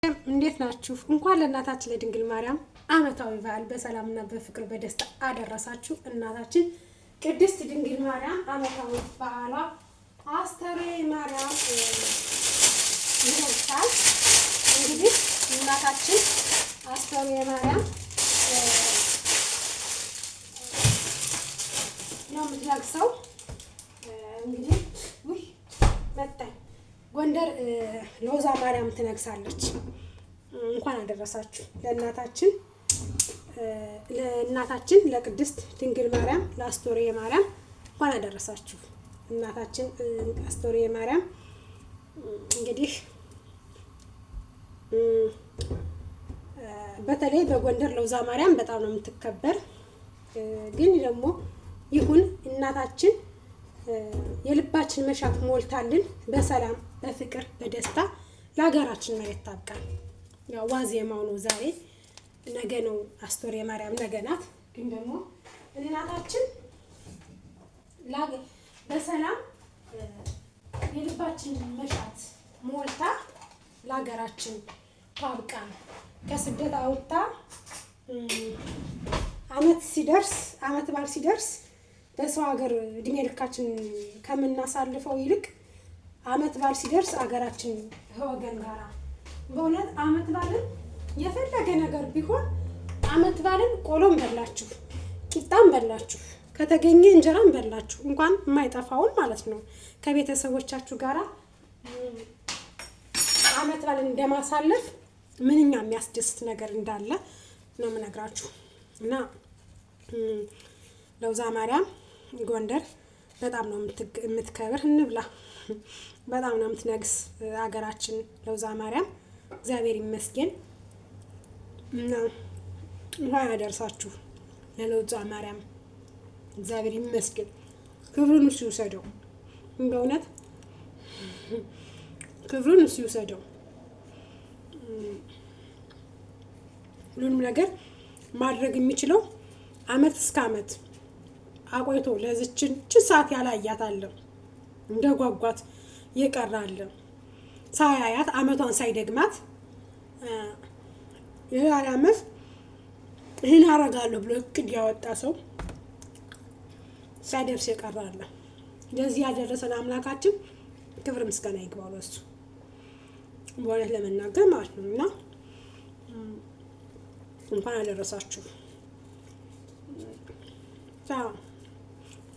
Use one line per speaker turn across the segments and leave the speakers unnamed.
እንዴት ናችሁ? እንኳን ለእናታችን ለድንግል ማርያም ዓመታዊ በዓል በሰላምና በፍቅር በደስታ አደረሳችሁ። እናታችን ቅድስት ድንግል ማርያም ዓመታዊ በዓሏ አስተርዮ ማርያም ይነግሳል። እንግዲህ እናታችን አስተርዮ ማርያም ነው የምትነግሰው። እንግዲህ መጣኝ ጎንደር ሎዛ ማርያም ትነግሳለች። እንኳን አደረሳችሁ ለእናታችን ለቅድስት ድንግል ማርያም ለአስተርዮ ማርያም እንኳን አደረሳችሁ። እናታችን አስተርዮ ማርያም እንግዲህ በተለይ በጎንደር ሎዛ ማርያም በጣም ነው የምትከበር። ግን ደግሞ ይሁን እናታችን የልባችን መሻት ሞልታልን በሰላም በፍቅር በደስታ ለሀገራችን መሬት ታብቃን። ያው ዋዜማው ነው ዛሬ፣ ነገ ነው አስተርዮ ማርያም ነገ ናት። ግን ደግሞ እናታችን በሰላም የልባችን መሻት ሞልታ ለሀገራችን ታብቃን። ከስደት አውጥታ አመት በዓል ሲደርስ በሰው ሀገር እድሜ ልካችን ከምናሳልፈው ይልቅ አመት በዓል ሲደርስ ሀገራችን ከወገን ጋራ በእውነት አመት በዓልን የፈለገ ነገር ቢሆን አመት በዓልን ቆሎም በላችሁ ቂጣም በላችሁ ከተገኘ እንጀራም በላችሁ እንኳን የማይጠፋውን ማለት ነው ከቤተሰቦቻችሁ ጋራ አመት በዓልን እንደማሳለፍ ምንኛ የሚያስደስት ነገር እንዳለ ነው የምነግራችሁ። እና ሎዛ ማርያም ጎንደር በጣም ነው የምትከብር። እንብላ በጣም ነው የምትነግስ ሀገራችን ሎዛ ማርያም። እግዚአብሔር ይመስገን እና እንኳን ያደርሳችሁ ለሎዛ ማርያም። እግዚአብሔር ይመስገን፣ ክብሩን እሱ ይውሰደው። በእውነት ክብሩን እሱ ይውሰደው። ሁሉንም ነገር ማድረግ የሚችለው አመት እስከ አመት አቆይቶ ለዚችን ሰዓት ያላያት አለ እንደ ጓጓት የቀራለ ሳያያት አመቷን ሳይደግማት የዛሬ አመት ይህን አረጋለሁ ብሎ እቅድ ያወጣ ሰው ሳይደርስ የቀራለ። ለዚህ ያደረሰን አምላካችን ክብር ምስጋና ይግባው ለእሱ በእውነት ለመናገር ማለት ነው። እና እንኳን አደረሳችሁ።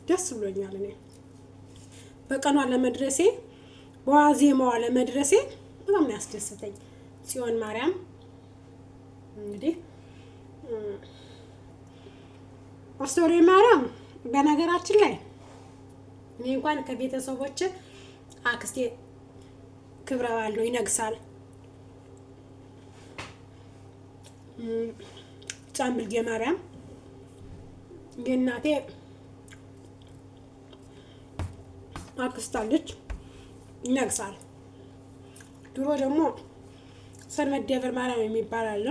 ደስ ብሎኛል። እኔ በቀኗ ለመድረሴ በዋዜማዋ ለመድረሴ በጣም ያስደስተኝ ጽዮን ማርያም። እንግዲህ አስተርዮ ማርያም በነገራችን ላይ እኔ እንኳን ከቤተሰቦቼ አክስቴ ክብረ በዓል ነው ይነግሳል። ጫምብልጌ ማርያም የእናቴ አክስት አለች ይነግሳል። ድሮ ደግሞ ሰንበት ደብረ ማርያም የሚባል አለ።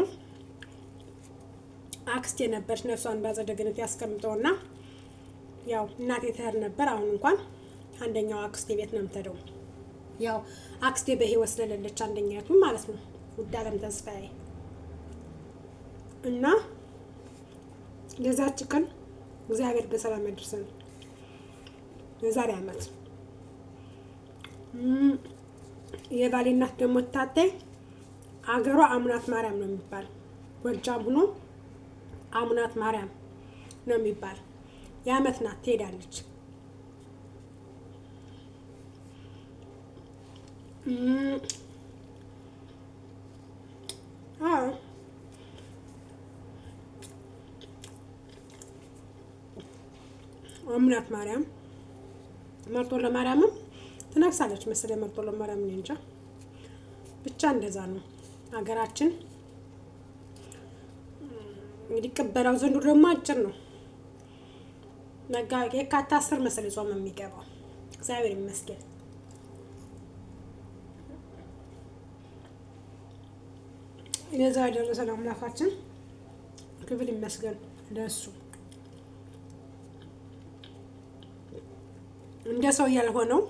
አክስቴ ነበረች፣ ነፍሷን በአጸደ ገነት ያስቀምጠውና ያው እናቴ ትሄድ ነበር። አሁን እንኳን አንደኛው አክስቴ ቤት ነው የምትሄደው። ያው አክስቴ በህይወት ስለሌለች አንደኛቱ ማለት ነው ውዳለም ተስፋዬ እና ለዛች ቀን እግዚአብሔር በሰላም ያድርሰን። የዛሬ አመት የባሌ እናት ደግሞ ታታይ አገሯ አሙናት ማርያም ነው የሚባል፣ ጎጃም ሆኖ አሙናት ማርያም ነው የሚባል። የአመት ናት ትሄዳለች። አሙናት ማርያም መርጦ ለማርያምም ትነግሳለች መሰለኝ። መርጦ ለማርያም ነው እንጃ፣ ብቻ እንደዛ ነው ሀገራችን። እንግዲህ ቅበላው ዘንድሮ ደግሞ አጭር ነው። የካቲት 10 መሰለኝ ጾም የሚገባው። እግዚአብሔር ይመስገን። ለዛ ያደረሰን አምላካችን ክብር ይመስገን ለእሱ። እንደ ሰው ያልሆነው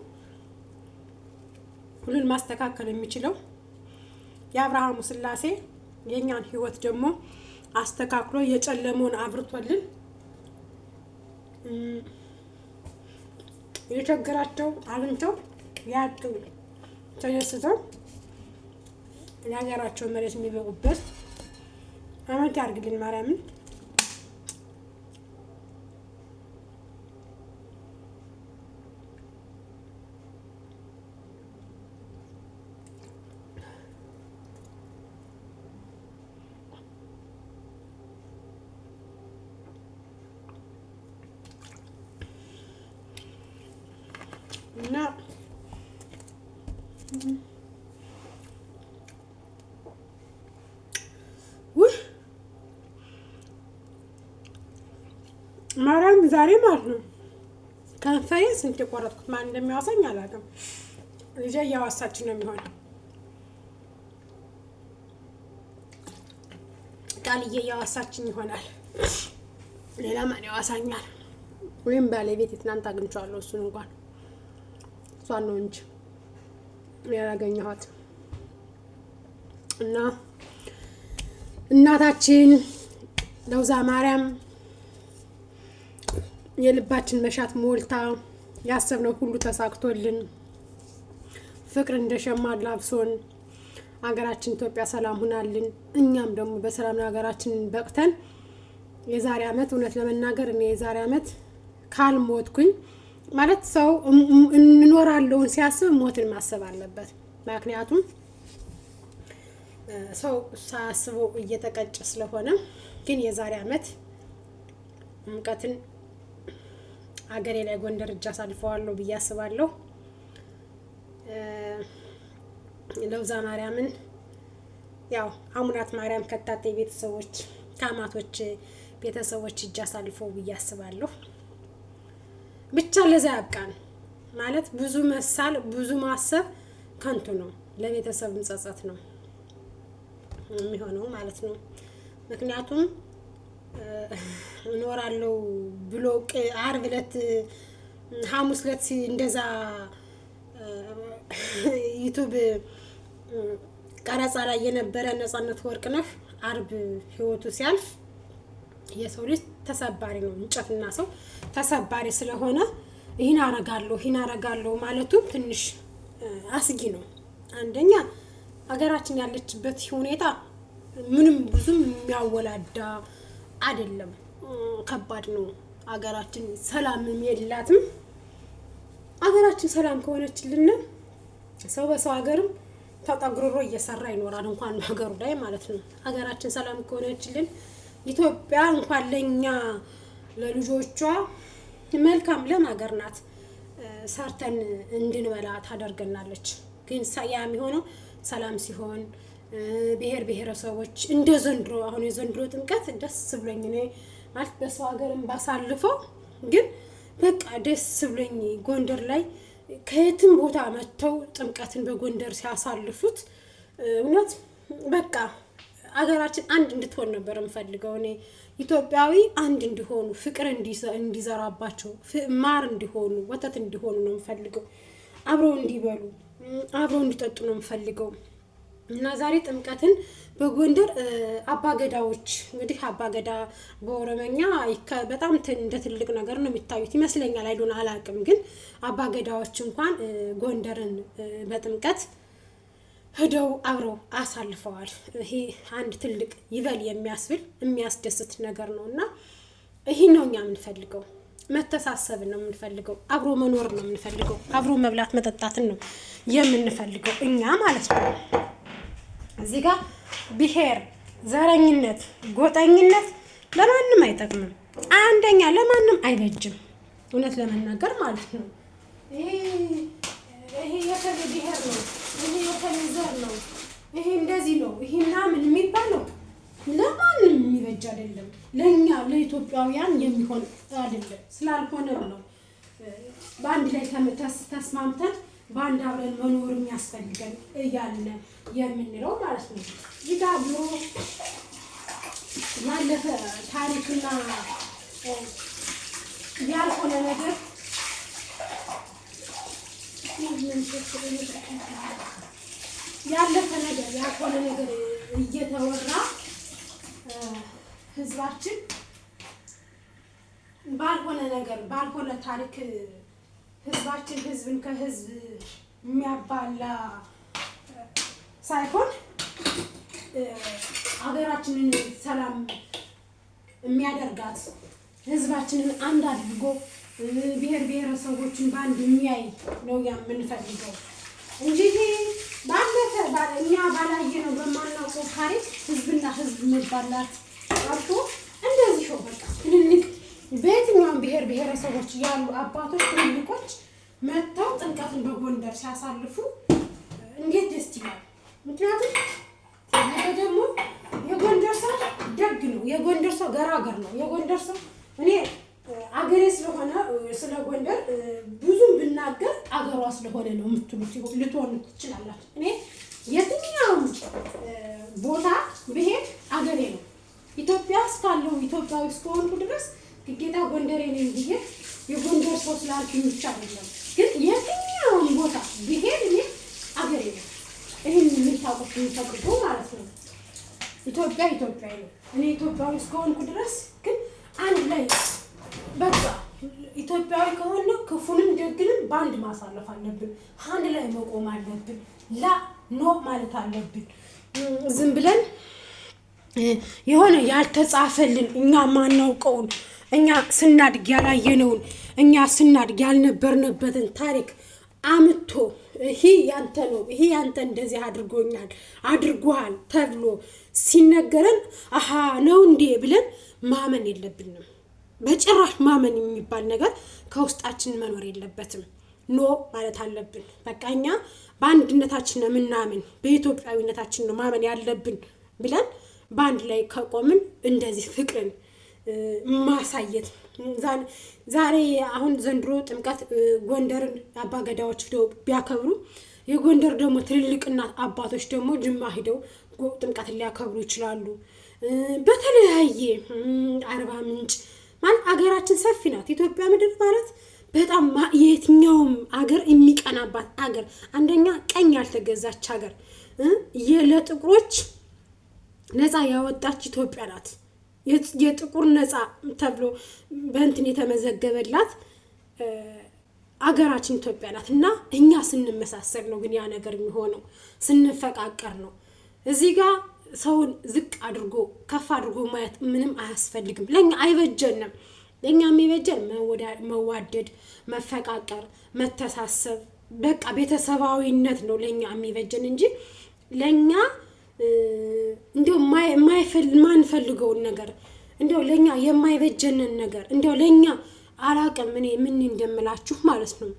ሁሉን ማስተካከል የሚችለው የአብርሃሙ ስላሴ የኛን ህይወት ደግሞ አስተካክሎ የጨለመውን አብርቶልን የቸገራቸው አግኝተው ያጡ ተደስተው ለሀገራቸው መሬት የሚበቁበት አመት ያርግልን ማርያምን። እና ማርያም ዛሬ ማለት ነው ከንፈሬ ስንት የቆረጥኩት ማን እንደሚያወሳኝ አላውቅም። ልጄ እያወሳችን ነው የሚሆነው። ቃልዬ እያወሳችን ይሆናል። ሌላ ማን ያወሳኛል? ወይም ባለቤት ትናንት አግኝቼዋለሁ። እሱን እንኳን እሷን ነው እንጂ ያላገኘኋት። እና እናታችን ለውዛ ማርያም የልባችን መሻት ሞልታ ያሰብነው ሁሉ ተሳክቶልን ፍቅር እንደሸማ ላብሶን ሀገራችን ኢትዮጵያ ሰላም ሆናልን እኛም ደግሞ በሰላም ሀገራችንን በቅተን የዛሬ አመት እውነት ለመናገር እኔ የዛሬ አመት ካልሞትኩኝ ማለት ሰው እንኖራለውን ሲያስብ ሞትን ማሰብ አለበት። ምክንያቱም ሰው ሳያስበው እየተቀጨ ስለሆነ። ግን የዛሬ አመት ሙቀትን አገሬ ላይ ጎንደር እጅ አሳልፈዋለሁ ብዬ አስባለሁ። ለውዛ ማርያምን ያው አሙናት ማርያም ከታቴ ቤተሰቦች ከአማቶች ቤተሰቦች እጅ አሳልፈው ብዬ አስባለሁ። ብቻ ለዛ ያብቃን ማለት ብዙ መሳል ብዙ ማሰብ ከንቱ ነው። ለቤተሰብ እንጸጸት ነው የሚሆነው ማለት ነው። ምክንያቱም እኖራለሁ ብሎ ዓርብ ዕለት ሐሙስ ዕለት እንደዛ ዩቲዩብ ቀረጻ ላይ የነበረ ነፃነት ወርቅነህ ዓርብ ህይወቱ ሲያልፍ የሰው ልጅ ተሰባሪ ነው። እንጨትና ሰው ተሰባሪ ስለሆነ ይህን አረጋለሁ ማለቱ ትንሽ አስጊ ነው። አንደኛ ሀገራችን ያለችበት ሁኔታ ምንም ብዙም የሚያወላዳ አይደለም፣ ከባድ ነው። ሀገራችን ሰላምም የላትም። ሀገራችን ሰላም ከሆነችልን ሰው በሰው ሀገርም ተጠግሮሮ እየሰራ ይኖራል፣ እንኳን ሀገሩ ላይ ማለት ነው። ሀገራችን ሰላም ከሆነችልን ኢትዮጵያ እንኳን ለኛ ለልጆቿ መልካም ለም ሀገር ናት፣ ሰርተን እንድንበላ ታደርገናለች። ግን ያ የሚሆነው ሰላም ሲሆን ብሔር ብሔረሰቦች እንደ ዘንድሮ አሁን የዘንድሮ ጥምቀት ደስ ብሎኝ እኔ ማለት በሰው ሀገርም ባሳልፈው ግን በቃ ደስ ብሎኝ ጎንደር ላይ ከየትም ቦታ መጥተው ጥምቀትን በጎንደር ሲያሳልፉት እውነት በቃ አገራችን አንድ እንድትሆን ነበር የምፈልገው። እኔ ኢትዮጵያዊ አንድ እንዲሆኑ ፍቅር እንዲዘራባቸው ማር እንዲሆኑ ወተት እንዲሆኑ ነው የምፈልገው። አብረው እንዲበሉ አብረው እንዲጠጡ ነው የምፈልገው። እና ዛሬ ጥምቀትን በጎንደር አባገዳዎች እንግዲህ አባገዳ በኦሮመኛ በጣም እንደ ትልቅ ነገር ነው የሚታዩት ይመስለኛል። አይዶን አላውቅም። ግን አባገዳዎች እንኳን ጎንደርን በጥምቀት ሄደው አብረው አሳልፈዋል። ይሄ አንድ ትልቅ ይበል የሚያስብል የሚያስደስት ነገር ነውና ይሄን ነው እኛ የምንፈልገው። መተሳሰብን ነው የምንፈልገው። አብሮ መኖር ነው የምንፈልገው። አብሮ መብላት መጠጣትን ነው የምንፈልገው እኛ ማለት ነው። እዚህ ጋር ብሔር፣ ዘረኝነት፣ ጎጠኝነት ለማንም አይጠቅምም። አንደኛ ለማንም አይበጅም። እውነት ለመናገር ማለት ነው። ይሄ የከለ ብሔር ነው፣ ይሄ የከለ ዘር ነው፣ ይሄ እንደዚህ ነው፣ ይሄ ምናምን የሚባለው ለማንም የሚበጅ አይደለም። ለኛ ለኢትዮጵያውያን የሚሆን አይደለም። ስላልሆነ ነው በአንድ ላይ ተስማምተን በአንድ አብረን መኖር የሚያስፈልገን እያልን የምንለው ማለት ነው። እዚህ ጋር ብሎ ያለፈ ታሪክና ያልሆነ ነገር ያለፈ ነገር ያልሆነ ነገር እየተወራ ህዝባችን ባልሆነ ነገር ባልሆነ ታሪክ ህዝባችን ህዝብን ከህዝብ የሚያባላ ሳይሆን ሀገራችንን ሰላም የሚያደርጋት ህዝባችንን አንድ አድርጎ ብሔር ብሔረሰቦችን በአንድ የሚያይ ነው የምንፈልገው እንጂ ባለፈ እኛ ባላየነው በማናውቀው ታሪክ ህዝብና ህዝብ መባላት አርቶ እንደዚህ ሾው በቃ ትልልቅ በየትኛውም ብሔር ብሔረሰቦች ያሉ አባቶች ትልልቆች መጥተው ጥምቀትን በጎንደር ሲያሳልፉ እንዴት ደስ ይላል። ምክንያቱም ነገ ደግሞ የጎንደር ሰው ደግ ነው፣ የጎንደር ሰው ገራገር ነው። የጎንደር ሰው እኔ አገሬ ስለሆነ ስለ ጎንደር ብዙም ብናገር አገሯ ስለሆነ ነው የምትሉት ልትሆኑ ትችላላችሁ። እኔ የትኛውም ቦታ ብሄድ አገሬ ነው። ኢትዮጵያ እስካለሁ ኢትዮጵያዊ እስከሆንኩ ድረስ ግዴታ ጎንደሬ ነኝ ብዬ የጎንደር ሰው ስላልኩኝ ብቻ አይደለም። ግን የትኛውም ቦታ ብሄድ እኔ አገሬ ነው። ይህን የምታውቁት የሚፈቅዱ ማለት ነው። ኢትዮጵያ ኢትዮጵያዊ ነው። እኔ ኢትዮጵያዊ እስከሆንኩ ድረስ ግን አንድ ላይ በቃ ኢትዮጵያዊ ከሆነ ክፉንም ደግንም በአንድ ማሳለፍ አለብን። አንድ ላይ መቆም አለብን። ላ ኖ ማለት አለብን። ዝም ብለን የሆነ ያልተጻፈልን እኛ ማናውቀውን እኛ ስናድግ ያላየነውን እኛ ስናድግ ያልነበርንበትን ታሪክ አምቶ ይሄ ያንተ ነው፣ ይሄ ያንተ እንደዚህ አድርጎኛል አድርጓል ተብሎ ሲነገረን አሃ ነው እንዴ ብለን ማመን የለብንም። በጭራሽ ማመን የሚባል ነገር ከውስጣችን መኖር የለበትም። ኖ ማለት አለብን። በቃ እኛ በአንድነታችን ነው የምናምን፣ በኢትዮጵያዊነታችን ነው ማመን ያለብን ብለን በአንድ ላይ ከቆምን እንደዚህ ፍቅርን ማሳየት ዛሬ አሁን ዘንድሮ ጥምቀት ጎንደርን አባገዳዎች ሄደው ቢያከብሩ የጎንደር ደግሞ ትልልቅና አባቶች ደግሞ ጅማ ሄደው ጥምቀትን ሊያከብሩ ይችላሉ። በተለያየ አርባ ምንጭ ማለት አገራችን ሰፊ ናት። ኢትዮጵያ ምድር ማለት በጣም የትኛውም አገር የሚቀናባት አገር፣ አንደኛ ቀኝ ያልተገዛች አገር፣ ለጥቁሮች ነፃ ያወጣች ኢትዮጵያ ናት። የጥቁር ነፃ ተብሎ በእንትን የተመዘገበላት አገራችን ኢትዮጵያ ናት። እና እኛ ስንመሳሰል ነው ግን ያ ነገር የሚሆነው፣ ስንፈቃቀር ነው። እዚህ ጋር ሰውን ዝቅ አድርጎ ከፍ አድርጎ ማየት ምንም አያስፈልግም። ለኛ አይበጀንም። ለኛ የሚበጀን መዋደድ፣ መፈቃቀር፣ መተሳሰብ፣ በቃ ቤተሰባዊነት ነው ለኛ የሚበጀን እንጂ ለኛ እንደው ማንፈልገውን ነገር እንደው ለኛ የማይበጀንን ነገር እንደው ለኛ አላቅም እኔ ምን እንደምላችሁ ማለት ነው።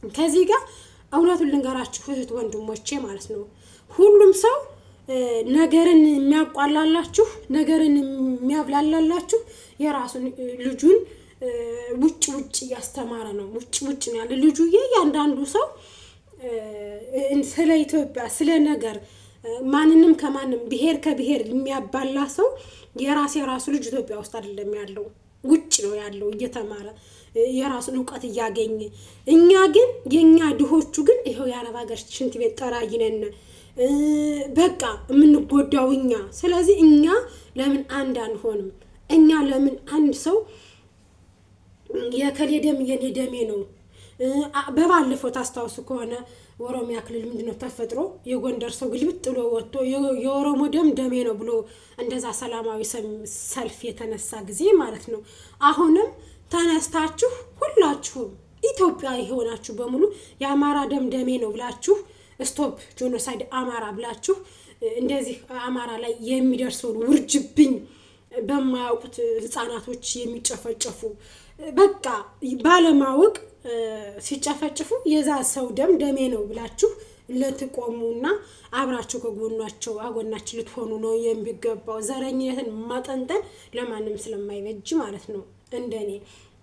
ከዚህ ጋር እውነቱን ልንገራችሁ እህት ወንድሞቼ ማለት ነው። ሁሉም ሰው ነገርን የሚያቋላላችሁ ነገርን የሚያብላላላችሁ የራሱን ልጁን ውጭ እያስተማረ ነው። ውጭ ነው ያለ ልጁ። እያንዳንዱ ሰው ስለ ኢትዮጵያ ስለ ነገር ማንንም ከማንም ብሔር ከብሔር የሚያባላ ሰው የራሱ ልጅ ኢትዮጵያ ውስጥ አይደለም ያለው፣ ውጭ ነው ያለው እየተማረ የራሱን እውቀት እያገኘ። እኛ ግን የኛ ድሆቹ ግን ይሄው የአረብ ሀገር ሽንት ቤት ጠራጊ ነን። በቃ የምንጎዳው እኛ። ስለዚህ እኛ ለምን አንድ አንሆንም? እኛ ለምን አንድ ሰው የከሌ ደም የኔ ደሜ ነው። በባለፈው ታስታውሱ ከሆነ ኦሮሚያ ክልል ምንድነው ተፈጥሮ የጎንደር ሰው ግልብጥ ብሎ ወጥቶ የኦሮሞ ደም ደሜ ነው ብሎ እንደዛ ሰላማዊ ሰልፍ የተነሳ ጊዜ ማለት ነው። አሁንም ተነስታችሁ ሁላችሁም ኢትዮጵያ የሆናችሁ በሙሉ የአማራ ደም ደሜ ነው ብላችሁ ስቶፕ ጄኖሳይድ አማራ ብላችሁ እንደዚህ አማራ ላይ የሚደርሰውን ውርጅብኝ በማያውቁት ህፃናቶች የሚጨፈጨፉ በቃ ባለማወቅ ሲጨፈጭፉ የዛ ሰው ደም ደሜ ነው ብላችሁ ልትቆሙና አብራችሁ ከጎናቸው አጎናችሁ ልትሆኑ ነው የሚገባው። ዘረኝነትን ማጠንጠን ለማንም ስለማይበጅ ማለት ነው እንደኔ።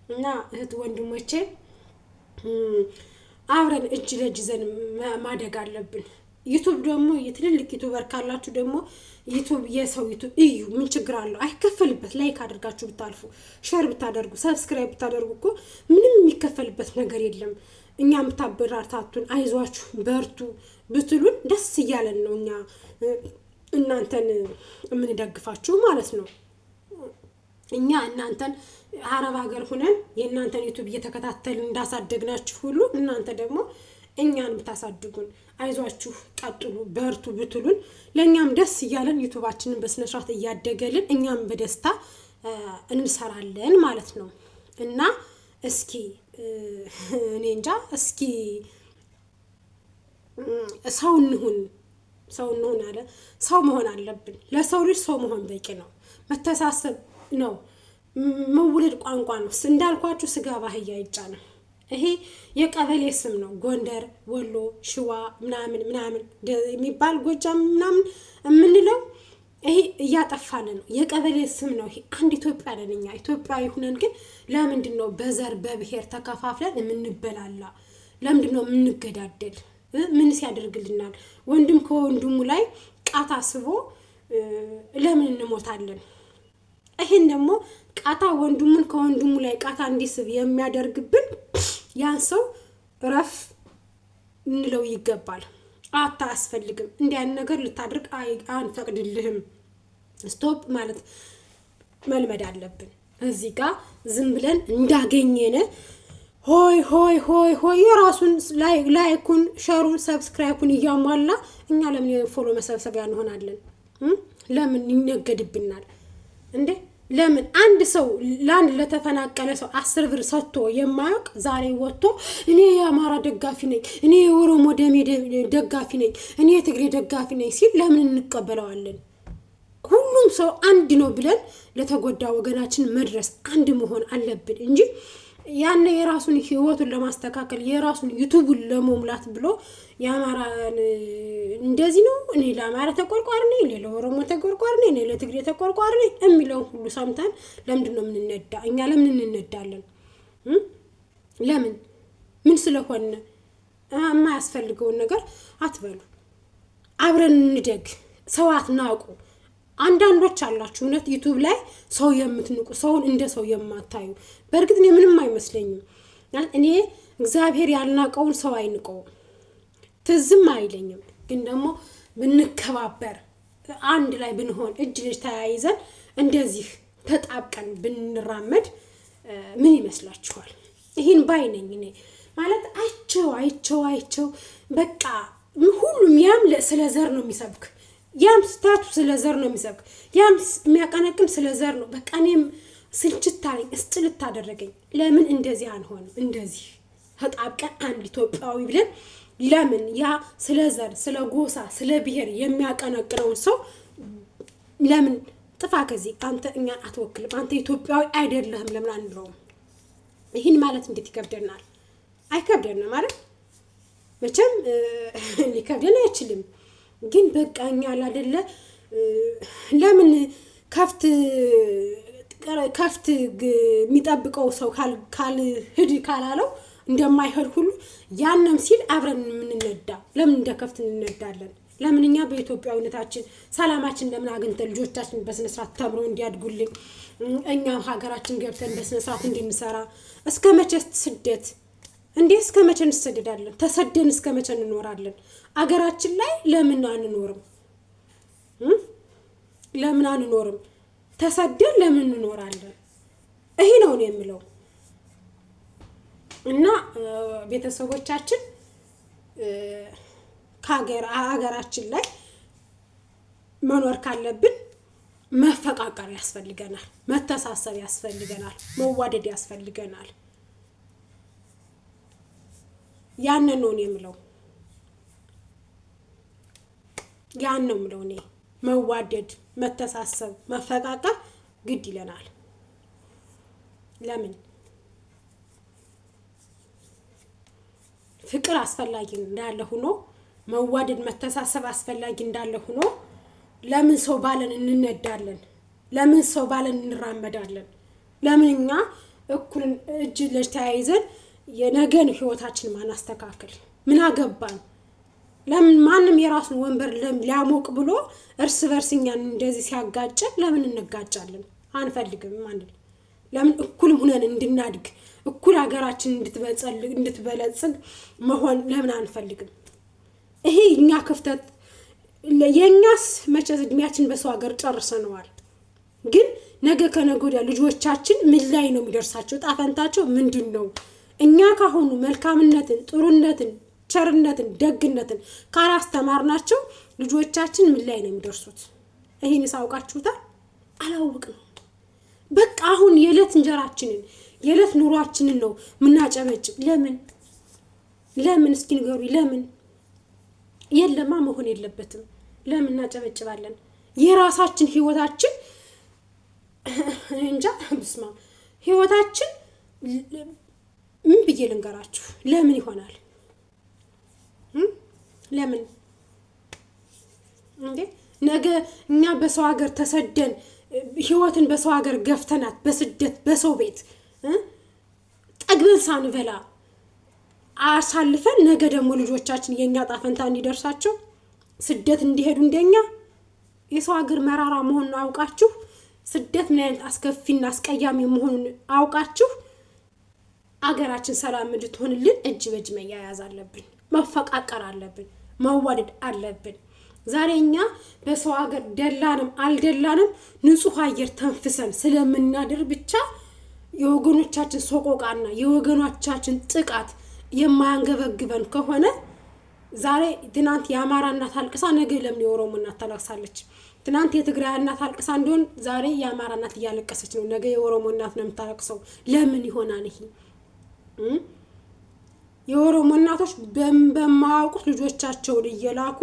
እና እህት ወንድሞቼ አብረን እጅ ለእጅ ዘን ማደግ አለብን። ዩቲዩብ ደግሞ የትልልቅ ዩቲዩበር ካላችሁ ደግሞ ዩቲዩብ የሰው ዩቲዩብ እዩ፣ ምን ችግር አለው? አይከፈልበት። ላይክ አድርጋችሁ ብታልፉ፣ ሼር ብታደርጉ፣ ሰብስክራይብ ብታደርጉ እኮ ምንም የሚከፈልበት ነገር የለም። እኛም ብታበራታቱን፣ አይዟችሁ በርቱ፣ ብትሉን ደስ እያለን ነው እኛ እናንተን የምንደግፋችሁ ማለት ነው። እኛ እናንተን አረብ ሀገር ሆነን የእናንተን ዩቲዩብ እየተከታተልን እንዳሳደግናችሁ ሁሉ እናንተ ደግሞ እኛን ብታሳድጉን አይዟችሁ ቀጥሉ በርቱ ብትሉን ለኛም ደስ እያለን ዩቲዩባችንን በስነ ስርዓት እያደገልን እኛም በደስታ እንሰራለን ማለት ነው። እና እስኪ እኔ እንጃ እስኪ ሰው እንሁን አለ ሰው መሆን አለብን። ለሰው ልጅ ሰው መሆን በቂ ነው። መተሳሰብ ነው። መውለድ ቋንቋ ነው። እንዳልኳችሁ ስጋ ባህያ አይጫንም። ይሄ የቀበሌ ስም ነው። ጎንደር፣ ወሎ፣ ሽዋ ምናምን የሚባል ጎጃም ምናምን የምንለው ይሄ እያጠፋን ነው። የቀበሌ ስም ነው። ይሄ አንድ ኢትዮጵያ ነን እኛ። ኢትዮጵያዊ ሆነን ግን ለምንድን ነው በዘር በብሔር ተከፋፍለን የምንበላላ? ለምንድን ነው የምንገዳደል? ምን ሲያደርግልናል? ወንድም ከወንድሙ ላይ ቃታ ስቦ ለምን እንሞታለን? ይሄን ደግሞ ቃታ ወንድሙን ከወንድሙ ላይ ቃታ እንዲስብ የሚያደርግብን ያን ሰው ረፍ እንለው ይገባል። አታስፈልግም፣ እንዲያን ነገር ልታድርግ አንፈቅድልህም። ስቶፕ ማለት መልመድ አለብን። እዚህ ጋር ዝም ብለን እንዳገኘነ ሆይ ሆይ ሆይ ሆይ የራሱን ላይኩን ሸሩን ሰብስክራይቡን እያሟላ እኛ ለምን ፎሎ መሰብሰቢያ እንሆናለን? ለምን ይነገድብናል እንዴ? ለምን አንድ ሰው ለአንድ ለተፈናቀለ ሰው 10 ብር ሰጥቶ የማያውቅ ዛሬ ወጥቶ እኔ የአማራ ደጋፊ ነኝ፣ እኔ የኦሮሞ ደጋፊ ነኝ፣ እኔ የትግሬ ደጋፊ ነኝ ሲል ለምን እንቀበለዋለን? ሁሉም ሰው አንድ ነው ብለን ለተጎዳ ወገናችን መድረስ አንድ መሆን አለብን እንጂ ያን የራሱን ህይወቱን ለማስተካከል የራሱን ዩቲዩብን ለመሙላት ብሎ የአማራን እንደዚህ ነው እኔ ለአማራ ተቆርቋሪ ነኝ፣ እኔ ለኦሮሞ ተቆርቋሪ ነኝ፣ እኔ ለትግሬ ተቆርቋሪ ነኝ የሚለው ሁሉ ሰምተን ለምንድን ነው የምንነዳ? እኛ ለምን እንነዳለን? ለምን ምን ስለሆነ የማያስፈልገውን ነገር አትበሉ። አብረን እንደግ። ሰው አትናቁ። አንዳንዶች አላችሁ እውነት ዩቲዩብ ላይ ሰው የምትንቁ፣ ሰውን እንደ ሰው የማታዩ። በእርግጥ እኔ ምንም አይመስለኝም። እኔ እግዚአብሔር ያልናቀውን ሰው አይንቀውም፣ ትዝም አይለኝም። ግን ደግሞ ብንከባበር አንድ ላይ ብንሆን እጅ ልጅ ተያይዘን እንደዚህ ተጣብቀን ብንራመድ ምን ይመስላችኋል? ይህን ባይነኝ እኔ ማለት አይቸው በቃ ሁሉም ያም ስለ ዘር ነው የሚሰብክ፣ ያም ስታቱ ስለ ዘር ነው የሚሰብክ፣ ያም የሚያቀነቅን ስለ ዘር ነው። በቃ እኔም ስልችታለኝ እስጭልት አደረገኝ። ለምን እንደዚህ አንሆንም? እንደዚህ ተጣብቀን አንድ ኢትዮጵያዊ ብለን ለምን ያ ስለ ዘር ስለ ጎሳ ስለ ብሔር የሚያቀነቅነውን ሰው ለምን ጥፋ ከዚህ አንተ እኛን አትወክልም፣ አንተ ኢትዮጵያዊ አይደለህም ለምን አንድረውም? ይህን ማለት እንዴት ይከብደናል? አይከብደንም ማለት መቼም ሊከብደን አይችልም። ግን በቃኛ አይደለ ለምን ከፍት የሚጠብቀው ሰው ካልሄድ ካላለው እንደማይሄድ ሁሉ ያንም ሲል አብረን የምንነዳ ለምን እንደ ከፍት እንነዳለን? ለምን እኛ በኢትዮጵያዊነታችን ሰላማችን ለምን አግኝተን ልጆቻችን በስነ ስርዓት ተምረው እንዲያድጉልን እኛ ሀገራችን ገብተን በስነ ስርዓት እንድንሰራ እስከ መቼ ስደት እንዴ? እስከ መቼ እንሰደዳለን? ተሰደን እስከ መቼ እንኖራለን? አገራችን ላይ ለምን አንኖርም? ለምን አንኖርም? ተሰደን ለምን እንኖራለን? ይሄ ነው የምለው። እና ቤተሰቦቻችን ከሀገራችን ላይ መኖር ካለብን መፈቃቀር ያስፈልገናል፣ መተሳሰብ ያስፈልገናል፣ መዋደድ ያስፈልገናል። ያንን ነው የምለው። ያን ነው የምለው እኔ። መዋደድ፣ መተሳሰብ፣ መፈቃቀር ግድ ይለናል። ለምን ፍቅር አስፈላጊ እንዳለ ሆኖ መዋደድ መተሳሰብ አስፈላጊ እንዳለ ሆኖ ለምን ሰው ባለን እንነዳለን? ለምን ሰው ባለን እንራመዳለን? ለምን እኛ እኩል እጅ ለእጅ ተያይዘን የነገን ህይወታችን ማን አስተካክል? ምን አገባን? ለምን ማንም የራሱን ወንበር ሊያሞቅ ብሎ እርስ በርስ እኛን እንደዚህ ሲያጋጨን ለምን እንጋጫለን? አንፈልግም ማለት ለምን እኩል ሆነን እንድናድግ እኩል ሀገራችን እንድትበለጽግ መሆን ለምን አንፈልግም? ይሄ እኛ ክፍተት የኛስ መቼ እድሜያችን በሰው ሀገር ጨርሰነዋል። ግን ነገ ከነገ ወዲያ ልጆቻችን ምን ላይ ነው የሚደርሳቸው? ጣፈንታቸው ምንድነው? እኛ ካሁኑ መልካምነትን፣ ጥሩነትን፣ ቸርነትን፣ ደግነትን ካላስተማርናቸው ልጆቻችን ምን ላይ ነው የሚደርሱት? ይሄን ሳውቃችሁታል? አላውቅም። በቃ አሁን የዕለት እንጀራችንን የዕለት ኑሯችንን ነው ምናጨበጭብ። ለምን እስኪ ንገሩኝ። ለምን? የለማ መሆን የለበትም። ለምን እናጨበጭባለን? የራሳችን ህይወታችን እንጃ ብስማ ህይወታችን ምን ብዬ ልንገራችሁ? ለምን ይሆናል? ለምን እንዴ ነገ እኛ በሰው ሀገር ተሰደን ህይወትን በሰው ሀገር ገፍተናት በስደት በሰው ቤት ጠግበን ሳንበላ አሳልፈን ነገ ደግሞ ልጆቻችን የኛ ጣፈንታ እንዲደርሳቸው ስደት እንዲሄዱ እንደኛ የሰው ሀገር መራራ መሆኑን አውቃችሁ ስደት ምን አይነት አስከፊና አስቀያሚ መሆኑን አውቃችሁ አገራችን ሰላም እንድትሆንልን እጅ በእጅ መያያዝ አለብን። መፈቃቀር አለብን። መዋደድ አለብን። ዛሬኛ በሰው ሀገር ደላንም አልደላንም ንጹህ አየር ተንፍሰን ስለምናድር ብቻ የወገኖቻችን ሰቆቃና የወገኖቻችን ጥቃት የማያንገበግበን ከሆነ ዛሬ ትናንት የአማራ እናት አልቅሳ ነገ ለምን የኦሮሞ እናት ታለቅሳለች? ትናንት የትግራይ እናት አልቅሳ እንደሆነ ዛሬ የአማራ እናት እያለቀሰች ነው። ነገ የኦሮሞ እናት ነው የምታለቅሰው። ለምን ይሆናል ይሄ? የኦሮሞ እናቶች በማያውቁት ልጆቻቸውን እየላኩ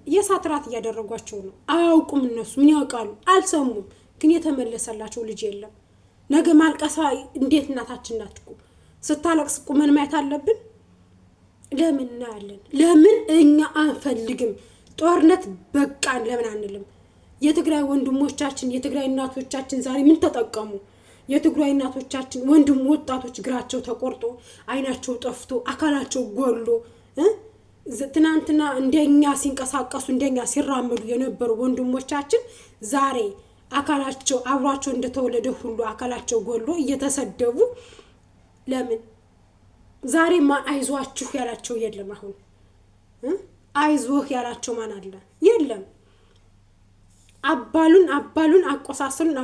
የሳትራት እያደረጓቸው ነው። አያውቁም። እነሱ ምን ያውቃሉ? አልሰሙም። ግን የተመለሰላቸው ልጅ የለም። ነገ ማልቀሳ እንዴት እናታችን ናትኩ ስታለቅስ ቁመን ማየት አለብን? ለምን እናያለን? ለምን እኛ አንፈልግም? ጦርነት በቃን ለምን አንልም? የትግራይ ወንድሞቻችን የትግራይ እናቶቻችን ዛሬ ምን ተጠቀሙ? የትግራይ እናቶቻችን ወንድም ወጣቶች እግራቸው ተቆርጦ አይናቸው ጠፍቶ አካላቸው ጎሎ ትናንትና እንደኛ ሲንቀሳቀሱ እንደኛ ሲራመዱ የነበሩ ወንድሞቻችን ዛሬ አካላቸው አብሯቸው እንደተወለደ ሁሉ አካላቸው ጎሎ እየተሰደቡ ለምን? ዛሬ ማን አይዟችሁ ያላቸው የለም። አሁን አይዞህ ያላቸው ማን አለ? የለም። አባሉን አቆሳሰሉን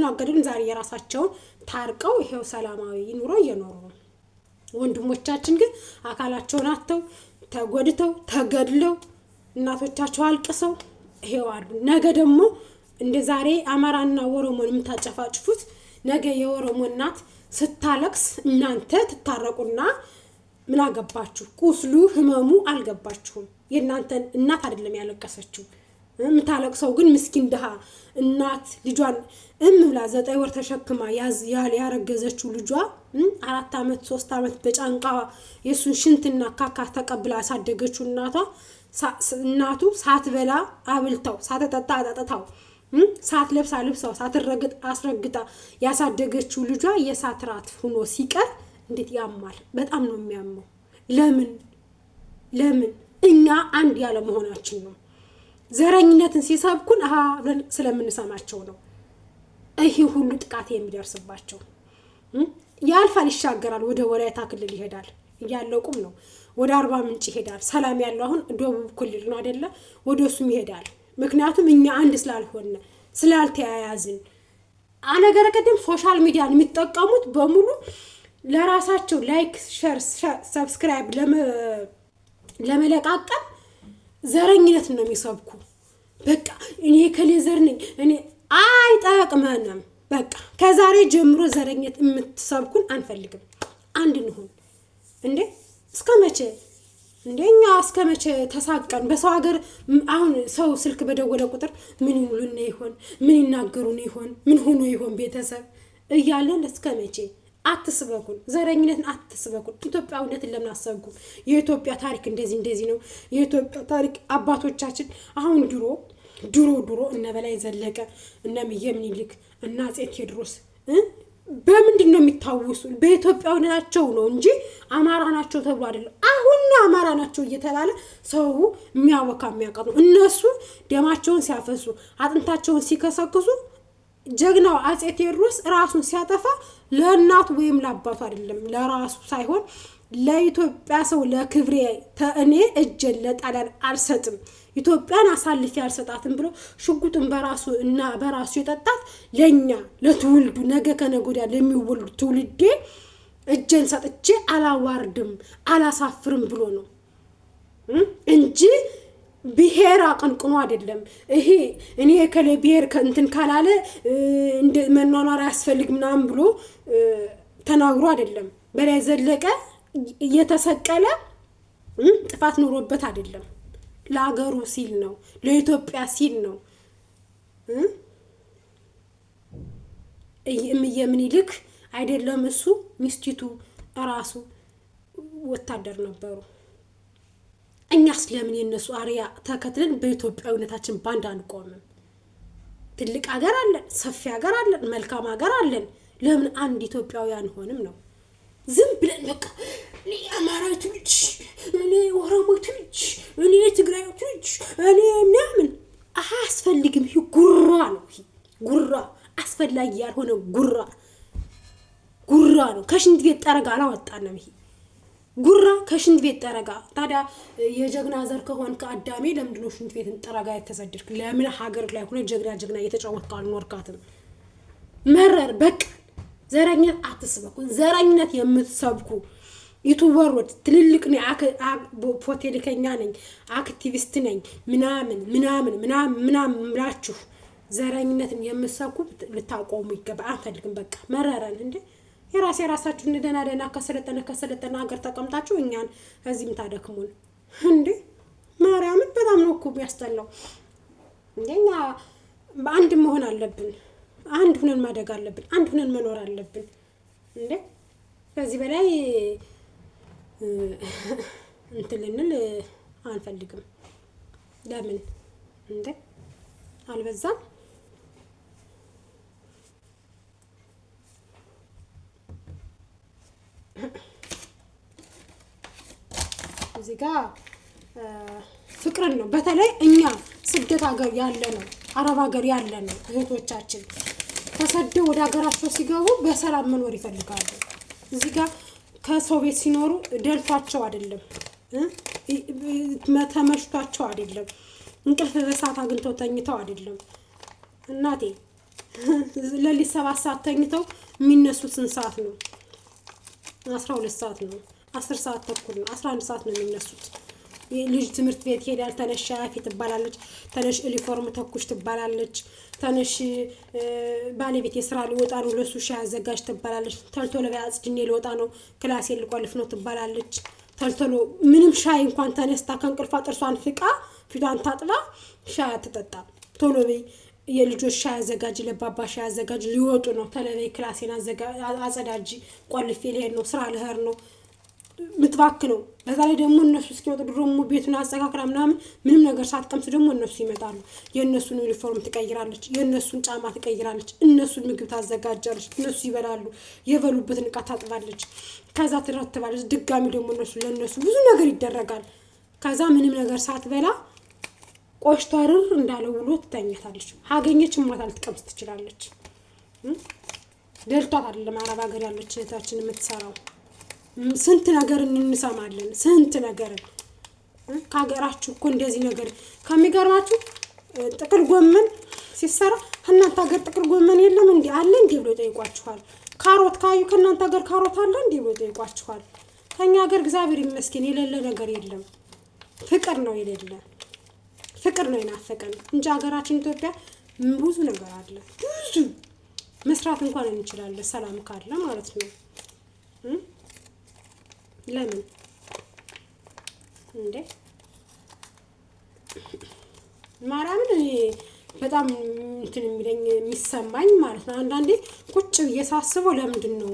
አገድሉን ዛሬ የራሳቸውን ታርቀው ይሄው ሰላማዊ ኑሮ እየኖሩ ነው። ወንድሞቻችን ግን አካላቸውን አጥተው ተጎድተው ተገድለው እናቶቻቸው አልቅሰው ይሄው አሉ። ነገ ደግሞ እንደ ዛሬ አማራና ኦሮሞን የምታጨፋጭፉት ነገ የኦሮሞ እናት ስታለቅስ እናንተ ትታረቁና ምን አገባችሁ? ቁስሉ ህመሙ አልገባችሁም። የእናንተን እናት አይደለም ያለቀሰችው። የምታለቅሰው ግን ምስኪን ድሃ እናት ልጇን ብላ 9 ወር ተሸክማ ያረገዘችው ልጇ 4 ዓመት 3 ዓመት በጫንቃዋ የሱን ሽንትና ካካ ተቀብላ ያሳደገችው እናቱ ሳትበላ አብልታው ሳትጠጣ አጠጥታው ሳትለብስ አልብሳው ሳትረግጥ አስረግጣ ያሳደገችው ልጇ የሳት ራት ሆኖ ሲቀር እንዴት ያማል! በጣም ነው የሚያመው። ለምን እኛ አንድ ያለ መሆናችን ነው። ዘረኝነትን ሲሰብኩን ብለን ስለምንሰማቸው ነው ይሄ ሁሉ ጥቃት የሚደርስባቸው። ያልፋል፣ ይሻገራል፣ ወደ ወላይታ ክልል ይሄዳል። እያለቁም ነው። ወደ አርባ ምንጭ ይሄዳል። ሰላም ያለው አሁን ደቡብ ክልል ነው አይደለ? ወደሱም ይሄዳል። ምክንያቱም እኛ አንድ ስላልሆነ ስላልተያያዝን። አነገረ ቀደም ሶሻል ሚዲያን የሚጠቀሙት በሙሉ ለራሳቸው ላይክ፣ ሼር፣ ሰብስክራይብ ለመለቃቀም ዘረኝነት ነው የሚሰብኩ። በቃ እኔ ከሌዘር ነኝ እኔ አይጠቅመንም። በቃ ከዛሬ ጀምሮ ዘረኝነት የምትሰብኩን አንፈልግም። አንድ እንሁን እንዴ! እስከ መቼ እንደኛ እስከ መቼ ተሳቀን በሰው ሀገር? አሁን ሰው ስልክ በደወለ ቁጥር ምን ይሉን ይሆን? ምን ይናገሩን ይሆን? ምን ሆኖ ይሆን ቤተሰብ እያለን እስከ መቼ? አትስበኩን፣ ዘረኝነትን አትስበኩን። ኢትዮጵያዊነትን ለምን አሰብኩ? የኢትዮጵያ ታሪክ እንደዚህ ነው። የኢትዮጵያ ታሪክ አባቶቻችን አሁን ድሮ እነ በላይ ዘለቀ እነ እምዬ ምኒልክ እና አፄ ቴዎድሮስ በምንድን ነው የሚታወሱ? በኢትዮጵያዊነታቸው ነው እንጂ አማራ ናቸው ተብሎ አይደለም። አሁን አማራ ናቸው እየተባለ ሰው የሚያቀኑ እነሱ ደማቸውን ሲያፈሱ አጥንታቸውን ሲከሰክሱ ጀግናው አፄ ቴዎድሮስ ራሱን ሲያጠፋ ለእናቱ ወይም ለአባቱ አይደለም ለራሱ ሳይሆን ለኢትዮጵያ ሰው ለክብሬ እኔ እጄን ለጣሊያን አልሰጥም፣ ኢትዮጵያን አሳልፌ አልሰጣትም ብሎ ሽጉጥን በራሱ እና በራሱ የጠጣት ለኛ ለትውልዱ ነገ ከነገ ወዲያ ለሚወልዱ ትውልዴ እጄን ሰጥቼ አላዋርድም አላሳፍርም ብሎ ነው እንጂ ብሔር አቀንቅኖ አይደለም። ይሄ እኔ ከለ ብሔር ከእንትን ካላለ እንደ መኗኗር ያስፈልግ ምናምን ብሎ ተናግሮ አይደለም። በላይ ዘለቀ እየተሰቀለ ጥፋት ኖሮበት አይደለም። ለሀገሩ ሲል ነው፣ ለኢትዮጵያ ሲል ነው። ምኒልክ አይደለም እሱ ሚስቲቱ ራሱ ወታደር ነበሩ። እኛስ ለምን የነሱ አሪያ ተከትለን በኢትዮጵያዊነታችን ባንድ አንቆምም? ትልቅ ሀገር አለን፣ ሰፊ ሀገር አለን፣ መልካም ሀገር አለን። ለምን አንድ ኢትዮጵያዊ አንሆንም ነው? ዝም ብለን በቃ እኔ አማራዊት ልጅ፣ እኔ ኦሮሞት ልጅ፣ እኔ ትግራይት ልጅ፣ እኔ ምናምን አያስፈልግም። ይሄ ጉራ ነው። ይሄ ጉራ አስፈላጊ ያልሆነ ጉራ ነው። ከሽንት ቤት ጠረጋ አላወጣንም። ይሄ ጉራ ከሽንት ቤት ጠረጋ። ታዲያ የጀግና ዘር ከሆን ከአዳሜ ለምንድን ነው ሽንት ቤትን ጠረጋ የተሰደድክ? ለምን ሀገር ላይ ሆነ ጀግና እየተጫወትክ አልኖርካትም? መረር በቃ። ዘረኝነት አትስበኩ። ዘረኝነት የምትሰብኩ ዩቱበሮች ትልልቅ ነኝ ፖለቲከኛ ነኝ አክቲቪስት ነኝ ምናምን ብላችሁ ዘረኝነትን የምትሰብኩ ልታቆሙ ይገባ። አንፈልግም። በቃ መረረን እንዴ! የራሳችሁን ደህና ከሰለጠነ ሀገር ተቀምጣችሁ እኛን እዚህም ታደክሙን እንዴ! ማርያምን በጣም ነው እኮ የሚያስጠላው። እንደኛ በአንድ መሆን አለብን። አንድ ሁነን ማደግ አለብን። አንድ ሁነን መኖር አለብን እንዴ! ከዚህ በላይ እንትን ልንል አንፈልግም። ለምን እንዴ? አልበዛም? እዚህ ጋር ፍቅርን ነው። በተለይ እኛ ስደት ሀገር ያለ ነው፣ አረብ ሀገር ያለ ነው እህቶቻችን ተሰደው ወደ ሀገራቸው ሲገቡ በሰላም መኖር ይፈልጋሉ። እዚህ ጋር ከሰው ቤት ሲኖሩ ደልቷቸው አይደለም፣ ተመሽቷቸው አይደለም፣ እንቅልፍ በሰዓት አግኝተው ተኝተው አይደለም። እናቴ ለሊት 7 ሰዓት ተኝተው የሚነሱት ስንት ሰዓት ነው? 12 ሰዓት ነው፣ 10 ሰዓት ተኩል ነው፣ 11 ሰዓት ነው የሚነሱት። ልጅ ትምህርት ቤት ሄዳል። ተነሽ ሻፊ ትባላለች፣ ተነሽ ዩኒፎርም ተኩሽ ትባላለች፣ ተነሽ ባለቤት የስራ ሊወጣ ነው ለሱ ሻይ አዘጋጅ ትባላለች፣ ተልቶሎ በአጽድኔ ሊወጣ ነው ክላስ ልቆልፍ ነው ትባላለች። ተልቶሎ ምንም ሻይ እንኳን ተነስታ ከእንቅልፏ ጥርሷን ፍቃ ፊቷን ታጥባ ሻይ አትጠጣም። ቶሎ በይ የልጆች ሻይ አዘጋጅ፣ ለባባ ሻይ አዘጋጅ፣ ሊወጡ ነው ተለበይ ክላሴን አጸዳጂ፣ ቆልፌ ልሄድ ነው ስራ ልሄድ ነው ምትባክ ነው። በዛ ላይ ደግሞ እነሱ እስኪወጡ ደግሞ ቤቱን አስተካክላ ምንም ነገር ሳትቀምስ ደግሞ እነሱ ይመጣሉ። የእነሱን ዩኒፎርም ትቀይራለች፣ የእነሱን ጫማ ትቀይራለች፣ እነሱን ምግብ ታዘጋጃለች፣ እነሱ ይበላሉ፣ የበሉበትን እቃ ታጥባለች፣ ከዛ ትረትባለች። ድጋሚ ደግሞ ለእነሱ ብዙ ነገር ይደረጋል። ከዛ ምንም ነገር ሳትበላ ቆሽቷርር እንዳለ ውሎ ትተኛታለች። አገኘች ማታ ልትቀምስ ትችላለች። ደልቷት አይደለም አረብ ሀገር ያለች እህታችን የምትሰራው። ስንት ነገር እንሰማለን። ስንት ነገር ከሀገራችሁ እኮ እንደዚህ ነገር ከሚገርማችሁ ጥቅል ጎመን ሲሰራ ከእናንተ ሀገር ጥቅል ጎመን የለም እንዴ አለ እንዴ ብሎ ጠይቋችኋል። ካሮት ካዩ ከእናንተ ሀገር ካሮት አለ እንዴ ብሎ ጠይቋችኋል። ከኛ ሀገር እግዚአብሔር ይመስገን የሌለ ነገር የለም። ፍቅር ነው የሌለ፣ ፍቅር ነው የናፈቀን እንጂ ሀገራችን ኢትዮጵያ ብዙ ነገር አለ። ብዙ መስራት እንኳን እንችላለን ሰላም ካለ ማለት ነው። ለምን እንዴ ማርያምን እኔ በጣም እንትን የሚለኝ የሚሰማኝ ማለት ነው። አንዳንዴ ቁጭ ብዬ ሳስበው ለምንድን ነው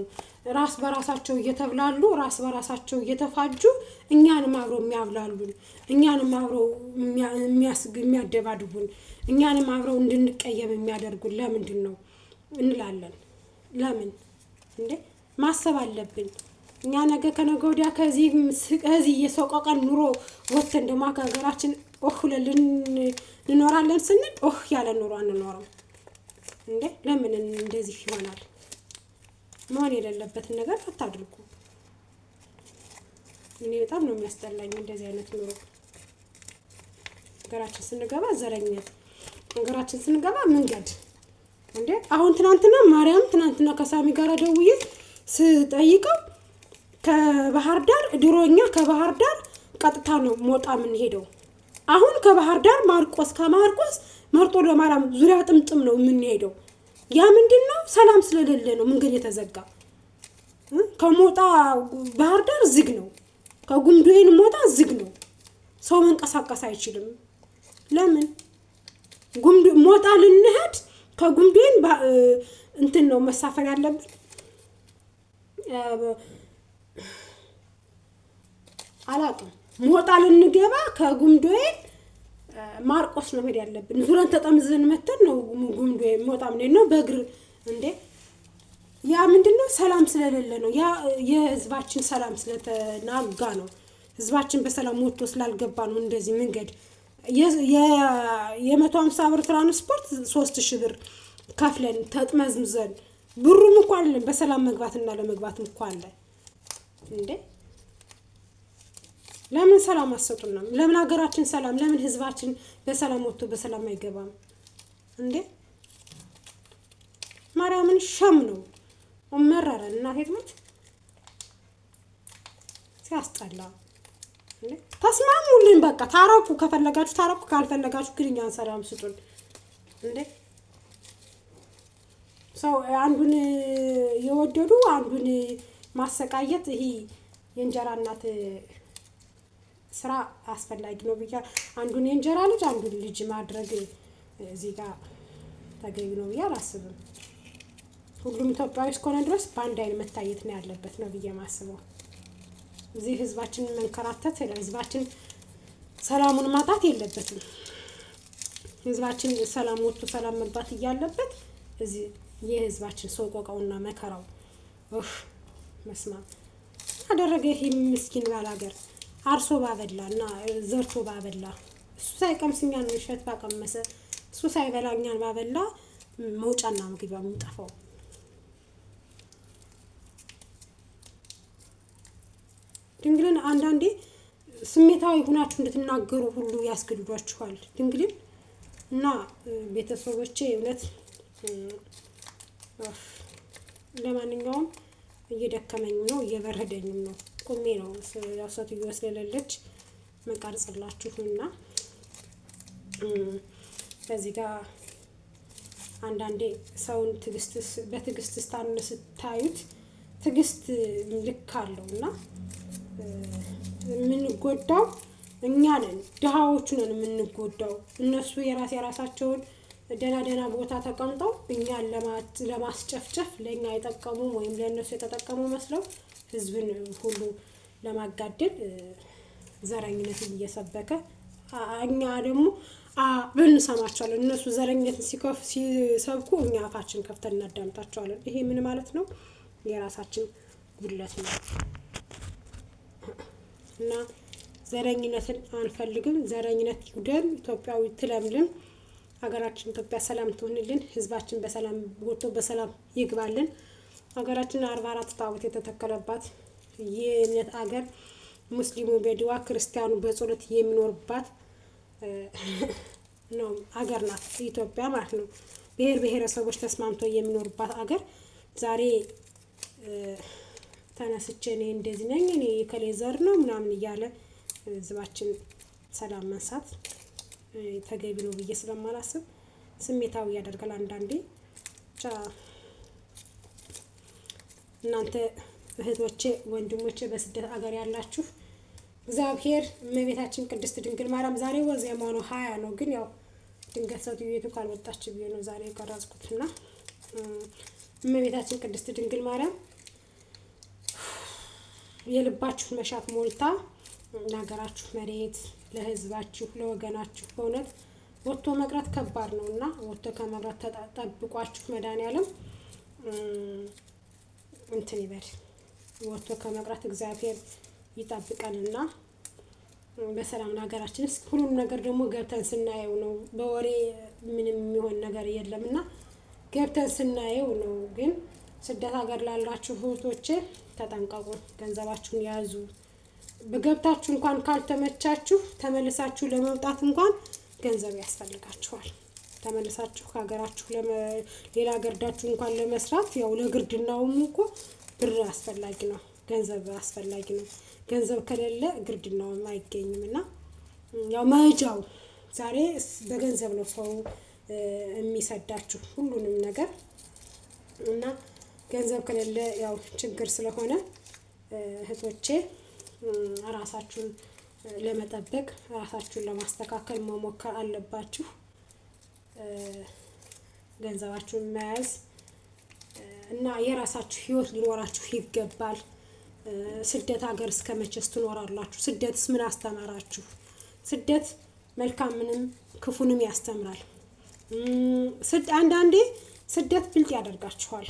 ራስ በራሳቸው እየተብላሉ ራስ በራሳቸው እየተፋጁ እኛንም አብረው የሚያብላሉን፣ እኛንም አብረው የሚያደባድቡን፣ እኛንም አብረው እንድንቀየም የሚያደርጉን ለምንድን ነው እንላለን። ለምን እንዴ ማሰብ አለብን። እኛ ነገ ከነገ ወዲያ ከዚህ የሰቆቃን ኑሮ ወጥተን ደግሞ ከሀገራችን ብለን እንኖራለን ስንል ያለ ኑሮ አንኖርም እንዴ። ለምን እንደዚህ ይሆናል? መሆን የሌለበትን ነገር አታድርጉ። እኔ በጣም ነው የሚያስጠላኝ እንደዚህ አይነት ኑሮ። ሀገራችን ስንገባ ዘረኝነት፣ ሀገራችን ስንገባ መንገድ እንዴ! አሁን ትናንትና ከሳሚ ጋር ደውዬ ስጠይቀው ከባህር ዳር ድሮኛ ከባህር ዳር ቀጥታ ነው ሞጣ የምንሄደው። አሁን ከባህር ዳር ከማርቆስ መርጦ ለማርያም ዙሪያ ጥምጥም ነው የምንሄደው። ያ ምንድነው? ሰላም ስለሌለ ነው መንገድ የተዘጋ። ከሞጣ ባህር ዳር ዝግ ነው። ከጉምዶይን ሞጣ ዝግ ነው። ሰው መንቀሳቀስ አይችልም። ለምን? ሞጣ ልንሄድ ከጉምዶይን እንትን ነው መሳፈር ያለብን። አላውቅም። ሞጣ ልንገባ ከጉምዶይን ማርቆስ ነው መሄድ ያለብን። ዙረን ተጠምዘን መተን ነው ጉምዶይን ሞጣ ምን ነው በእግር እንዴ! ያ ምንድነው? ሰላም ስለሌለ ነው። ያ የህዝባችን ሰላም ስለተናጋ ነው። ህዝባችን በሰላም ወጥቶ ስላልገባ ነው እንደዚህ መንገድ የ150 ብር ትራንስፖርት 3000 ብር ከፍለን ተጥመዝምዘን ብሩም እንኳን አይደለም በሰላም መግባትና ለመግባትም እንኳን አለ እንዴ! ለምን ሰላም አሰጡንም? ለምን ሀገራችን ሰላም፣ ለምን ህዝባችን በሰላም ወጥቶ በሰላም አይገባም እንዴ? ማርያምን ሸም ነው መረረን። እናቴ ትሞት ሲያስጠላ እንዴ! ተስማሙልን፣ በቃ ታረቁ። ከፈለጋችሁ ታረቁ፣ ካልፈለጋችሁ ግን እኛን ሰላም ስጡን እንዴ! ሰው አንዱን የወደዱ አንዱን ማሰቃየት ይሄ የእንጀራ እናት ስራ አስፈላጊ ነው ብዬ አንዱን የእንጀራ ልጅ አንዱን ልጅ ማድረግ እዚህ ጋር ተገቢ ነው ብዬ አላስብም። ሁሉም ኢትዮጵያዊ እስከሆነ ድረስ በአንድ አይን መታየት ነው ያለበት ነው ብዬ ማስበው። እዚህ ህዝባችን መንከራተት፣ ህዝባችን ሰላሙን ማጣት የለበትም። ህዝባችን ሰላም ወጥቶ ሰላም መግባት እያለበት እዚህ የህዝባችን ሰቆቃውና መከራው መስማ አደረገ። ይሄ ምስኪን ባላገር አርሶ ባበላና ዘርቶ ባበላ እሱ ሳይቀምስኛን እሸት ባቀመሰ እሱ ሳይበላኛን ባበላ መውጫና ምግብ የሚጠፋው ድንግልን አንዳንዴ ስሜታዊ ሆናችሁ እንድትናገሩ ሁሉ ያስገድዷችኋል። ድንግልን እና ቤተሰቦቼ እውነት ለማንኛውም እየደከመኝ ነው፣ እየበረደኝም ነው። ቁሜ ነው ያሰቱኝ ስለሌለች መቃርጽላችሁና ከዚህ ጋር አንዳንዴ ሰውን በትዕግስት ስታዩት ትዕግስት ልክ አለውና የምንጎዳው እኛ ነን፣ ድሃዎቹ ነን የምንጎዳው። እነሱ የራሳቸውን ደህና ቦታ ተቀምጠው እኛን ለማስጨፍጨፍ ለእኛ የጠቀሙም ወይም ለእነሱ የተጠቀሙ መስለው ህዝብን ሁሉ ለማጋደል ዘረኝነትን እየሰበከ እኛ ደግሞ ብንሰማቸዋለን። እነሱ ዘረኝነትን ሲሰብኩ እኛ አፋችን ከፍተን እናዳምጣቸዋለን። ይሄ ምን ማለት ነው? የራሳችን ጉድለት ነው። እና ዘረኝነትን አንፈልግም። ዘረኝነት ይውደም፣ ኢትዮጵያዊ ትለምልም፣ ሀገራችን ኢትዮጵያ ሰላም ትሆንልን፣ ህዝባችን በሰላም ወጥቶ በሰላም ይግባልን። ሀገራችን 44 ታቦት የተተከለባት የእምነት ሀገር፣ ሙስሊሙ በድዋ ክርስቲያኑ በጸሎት የሚኖርባት ነው ሀገር ናት ኢትዮጵያ ማለት ነው። ብሔር ብሔረሰቦች ተስማምተው የሚኖርባት ሀገር ዛሬ ተነስቼ እኔ እንደዚህ ነኝ እኔ የከሌ ዘር ነው ምናምን እያለ ህዝባችን ሰላም መንሳት ተገቢ ነው ብዬ ስለማላስብ ስሜታዊ ያደርጋል አንዳንዴ። እናንተ እህቶቼ ወንድሞቼ በስደት ሀገር ያላችሁ እግዚአብሔር እመቤታችን ቅድስት ድንግል ማርያም ዛሬ ዋዜማው ነው 20 ነው፣ ግን ያው ድንገት ሰውዬቱ ካልወጣች ብዬ ነው ዛሬ የቀረጽኩትና እመቤታችን ቅድስት ድንግል ማርያም የልባችሁን መሻት ሞልታ ለሀገራችሁ መሬት፣ ለህዝባችሁ፣ ለወገናችሁ በእውነት ወጥቶ መቅረት ከባድ ነውና ወጥቶ ከመቅረት ተጠብቋችሁ መድኃኒዓለም እንትን ይበል። ወጥቶ ከመቅረት እግዚአብሔር ይጠብቀንና በሰላም ሀገራችን ሁሉም ነገር ደግሞ ገብተን ስናየው ነው። በወሬ ምንም የሚሆን ነገር የለምና ገብተን ስናየው ነው። ግን ስደት ሀገር ላላችሁ እህቶቼ ተጠንቀቁ፣ ገንዘባችሁን ያዙ። በገብታችሁ እንኳን ካልተመቻችሁ ተመልሳችሁ ለመውጣት እንኳን ገንዘብ ያስፈልጋችኋል። ተመልሳችሁ ከሀገራችሁ ሌላ ሀገርዳችሁ እንኳን ለመስራት ያው ለግርድናውም እኮ ብር አስፈላጊ ነው፣ ገንዘብ አስፈላጊ ነው። ገንዘብ ከሌለ ግርድናውም አይገኝም። እና ያው መሄጃው ዛሬ በገንዘብ ነው ሰው የሚሰዳችሁ ሁሉንም ነገር እና ገንዘብ ከሌለ ያው ችግር ስለሆነ እህቶቼ ራሳችሁን ለመጠበቅ ራሳችሁን ለማስተካከል መሞከር አለባችሁ። ገንዘባችሁን መያዝ እና የራሳችሁ ህይወት ሊኖራችሁ ይገባል። ስደት ሀገር እስከመቼስ ትኖራላችሁ? ስደትስ ምን አስተማራችሁ? ስደት መልካምንም ክፉንም ያስተምራል። አንዳንዴ ስደት ብልጥ ያደርጋችኋል።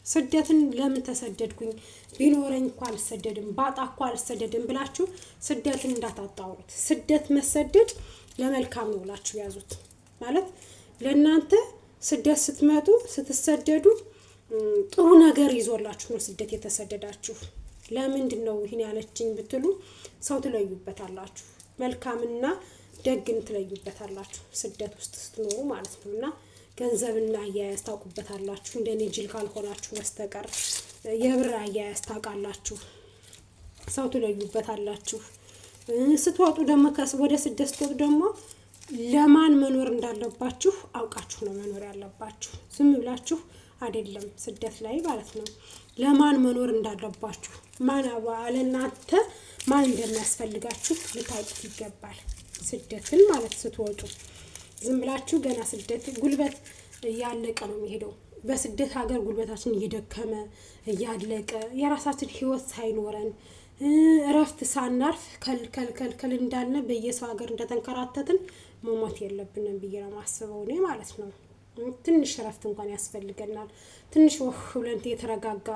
ስደትን ለምን ተሰደድኩኝ ቢኖረኝ እንኳን አልሰደድም ባጣ እንኳን አልሰደድም ብላችሁ ስደትን እንዳታጣውሩት። ስደት መሰደድ ለመልካም ነው ብላችሁ ያዙት። ማለት ለእናንተ ስደት ስትመጡ ስትሰደዱ ጥሩ ነገር ይዞላችሁ ነው ስደት የተሰደዳችሁ። ለምንድን ነው ይሄን ያለችኝ ብትሉ ሰው ትለዩበታላችሁ፣ መልካምና ደግን ትለዩበታላችሁ ስደት ውስጥ ስትኖሩ ማለት ነው። እና ገንዘብና አያያዝ ታውቁበታላችሁ እንደኔ ጅል ካልሆናችሁ በስተቀር የብር አያያዝ ታውቃላችሁ፣ ሰው ትለዩበታላችሁ። ስትወጡ ደግሞ ወደ ስደት ስትወጡ ደግሞ ለማን መኖር እንዳለባችሁ አውቃችሁ ነው መኖር ያለባችሁ። ዝም ብላችሁ አይደለም ስደት ላይ ማለት ነው። ለማን መኖር እንዳለባችሁ ማን ለእናንተ ማን እንደሚያስፈልጋችሁ ልታውቁት ይገባል። ስደትን ማለት ስትወጡ ዝም ብላችሁ ገና ስደት ጉልበት እያለቀ ነው የሚሄደው። በስደት ሀገር ጉልበታችን እየደከመ እያለቀ የራሳችን ህይወት ሳይኖረን እረፍት ሳናርፍ ከልከል እንዳልነ በየሰው ሀገር እንደተንከራተትን መሞት የለብንም ብዬ ነው የማስበው እኔ ማለት ነው። ትንሽ እረፍት እንኳን ያስፈልገናል። ትንሽ ወህ ብለን የተረጋጋ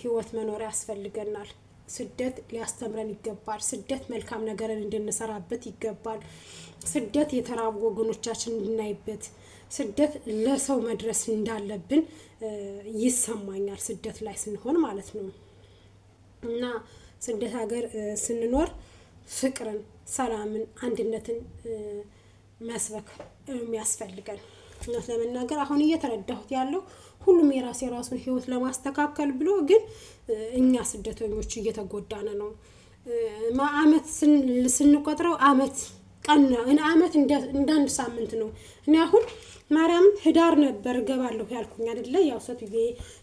ህይወት መኖር ያስፈልገናል። ስደት ሊያስተምረን ይገባል። ስደት መልካም ነገርን እንድንሰራበት ይገባል። ስደት የተራቡ ወገኖቻችን እንድናይበት፣ ስደት ለሰው መድረስ እንዳለብን ይሰማኛል ስደት ላይ ስንሆን ማለት ነው። እና ስደት ሀገር ስንኖር ፍቅርን፣ ሰላምን፣ አንድነትን መስበክ የሚያስፈልገን እውነት ለመናገር አሁን እየተረዳሁት ያለው ሁሉም የራሱን ህይወት ለማስተካከል ብሎ ግን እኛ ስደተኞች እየተጎዳነ ነው። አመት ስንቆጥረው አመት እንደ አንድ ሳምንት ነው። እኔ አሁን ማርያም ህዳር ነበር ገባለሁ ያልኩኝ አይደለ? ያው ሰትዬ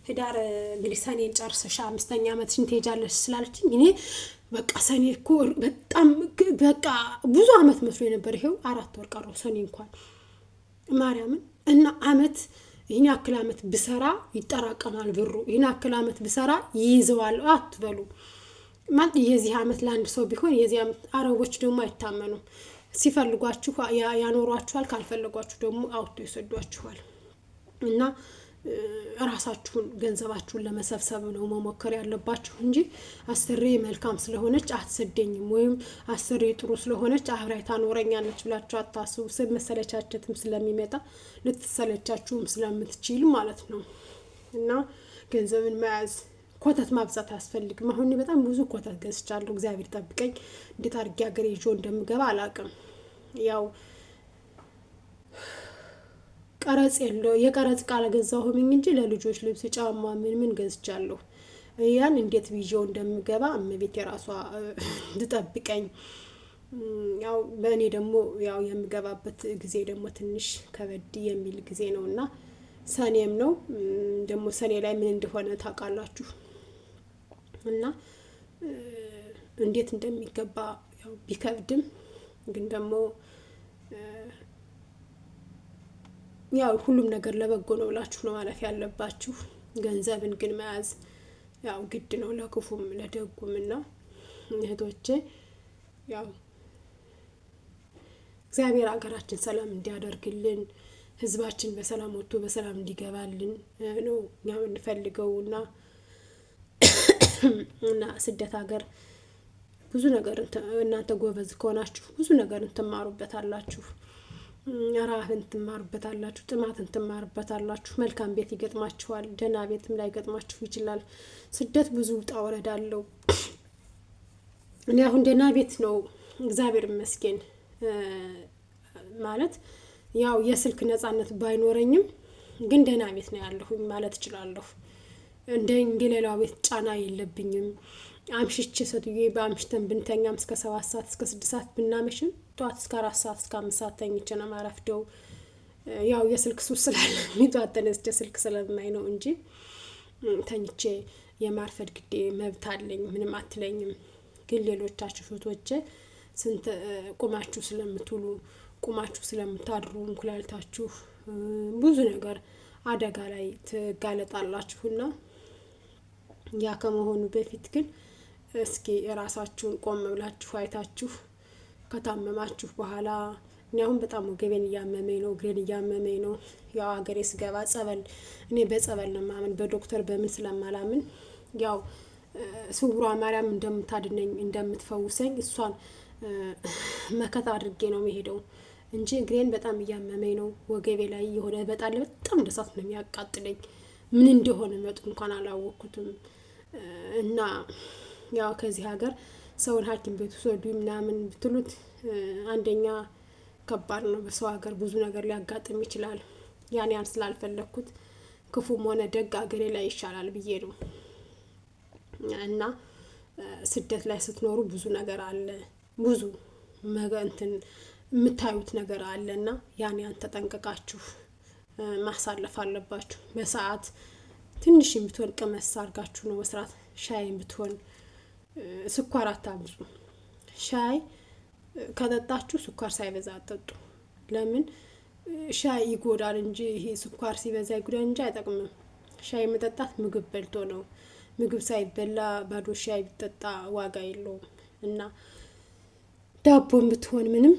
ህዳር እንግዲህ ሰኔን ጨርሰሽ 5ኛ አመትሽን ትሄጃለሽ ስላለችኝ እኔ በቃ ሰኔ እኮ በጣም በቃ ብዙ አመት መስሎ ነበር። ይሄው 4 ወር ቀረው ሰኔ እንኳን ማርያምን እና አመት ይሄን ያክል አመት ብሰራ ይጠራቀማል ብሩ። ይሄን ያክል አመት ብሰራ ይይዘዋል አትበሉ። ማለት የዚህ አመት ለአንድ ሰው ቢሆን የዚህ አመት አረቦች ደግሞ አይታመኑም። ሲፈልጓችሁ ያኖሯችኋል፣ ካልፈለጓችሁ ደግሞ አውጥቶ ይሰዷችኋል። እና ራሳችሁን ገንዘባችሁን ለመሰብሰብ ነው መሞከር ያለባችሁ እንጂ አስሬ መልካም ስለሆነች አትሰደኝም ወይም አስሬ ጥሩ ስለሆነች አብራይ ታኖረኛለች ብላችሁ አታስቡ። መሰለቻቸትም ስለሚመጣ ልትሰለቻችሁም ስለምትችል ማለት ነው። እና ገንዘብን መያዝ ኮተት ማብዛት አያስፈልግም። አሁን በጣም ብዙ ኮተት ገዝቻለሁ። እግዚአብሔር ጠብቀኝ እንዴት አድርጌ ሀገር ይዤ እንደምገባ አላውቅም። ያው ቀረጽ የቀረጽ ቃል ገዛሁኝ እንጂ ለልጆች ልብስ፣ ጫማ ምን ገዝቻለሁ። ያን እንዴት ይዤው እንደምገባ እመቤት የራሷ ትጠብቀኝ። ያው በእኔ ደግሞ ያው የምገባበት ጊዜ ደግሞ ትንሽ ከበድ የሚል ጊዜ ነውና ሰኔም ነው ደግሞ ሰኔ ላይ ምን እንደሆነ ታውቃላችሁ። እና እንዴት እንደሚገባ ያው ቢከብድም ግን ደግሞ ያው ሁሉም ነገር ለበጎ ነው ብላችሁ ነው ማለፍ ያለባችሁ። ገንዘብን ግን መያዝ ያው ግድ ነው ለክፉም ለደጉምና እህቶቼ ያው እግዚአብሔር ሀገራችን ሰላም እንዲያደርግልን ህዝባችን በሰላም ወጥቶ በሰላም እንዲገባልን ነው እኛ የምንፈልገውና እና ስደት ሀገር ብዙ ነገር እናንተ ጎበዝ ከሆናችሁ ብዙ ነገር ትማሩበታላችሁ። አራህን ትማሩበታላችሁ፣ ጥማትን ትማሩበታላችሁ። መልካም ቤት ይገጥማችኋል፣ ደህና ቤትም ላይ ገጥማችሁ ይችላል። ስደት ብዙ ውጣ ወረድ አለው። እኔ አሁን ደህና ቤት ነው እግዚአብሔር ይመስገን። ማለት ያው የስልክ ነጻነት ባይኖረኝም ግን ደህና ቤት ነው ያለሁኝ ማለት እችላለሁ። እንደ ሌላው ቤት ጫና የለብኝም። አምሽቼ ሴትዬ በአምሽተን ብንተኛም እስከ 7 ሰዓት እስከ 6 ሰዓት ብናመሽም ጠዋት እስከ 4 ሰዓት እስከ 5 ሰዓት ተኝቼ ነው የማረፍደው። ያው የስልክ ሱስ ስላለብኝ ጠዋት ተነስቼ ስልክ ስለማይ ነው እንጂ ተኝቼ የማርፈድ ግዴ መብት አለኝ። ምንም አትለኝም። ግን ሌሎቻችሁ እህቶቼ ስንት ቁማችሁ ስለምትውሉ ቁማችሁ ስለምታድሩ ኩላሊታችሁ ብዙ ነገር አደጋ ላይ ትጋለጣላችሁና ያ ከመሆኑ በፊት ግን እስኪ ራሳችሁን ቆም ብላችሁ አይታችሁ ከታመማችሁ በኋላ እኔ አሁን በጣም ወገቤን እያመመኝ ነው፣ እግሬን እያመመኝ ነው። ያው ሀገሬ ስገባ ጸበል እኔ በጸበል ነው ማመን በዶክተር በምን ስለማላምን ያው ስውሯ ማርያም እንደምታድነኝ እንደምትፈውሰኝ እሷን መከታ አድርጌ ነው የምሄደው እንጂ እግሬን በጣም እያመመኝ ነው። ወገቤ ላይ የሆነ በጣም ደሳት ነው የሚያቃጥለኝ። ምን እንደሆነ መጡ እንኳን አላወቅኩትም። እና ያው ከዚህ ሀገር ሰውን ሐኪም ቤት ወሰዱ ምናምን ብትሉት አንደኛ ከባድ ነው። በሰው ሀገር ብዙ ነገር ሊያጋጥም ይችላል። ያን ስላልፈለኩት ክፉም ሆነ ደግ ሀገሬ ላይ ይሻላል ብዬ ነው። እና ስደት ላይ ስትኖሩ ብዙ ነገር አለ፣ ብዙ እንትን የምታዩት ነገር አለና ያን ተጠንቀቃችሁ ማሳለፍ አለባችሁ። በሰዓት ትንሽ የምትሆን ቀመስ አድርጋችሁ ነው መስራት። ሻይ ብትሆን ስኳር አታብዙ። ሻይ ከጠጣችሁ ስኳር ሳይበዛ አጠጡ። ለምን ሻይ ይጎዳል እንጂ ይሄ ስኳር ሲበዛ ይጎዳል እንጂ አይጠቅምም። ሻይ መጠጣት ምግብ በልቶ ነው። ምግብ ሳይበላ ባዶ ሻይ ቢጠጣ ዋጋ የለውም። እና ዳቦም ብትሆን ምንም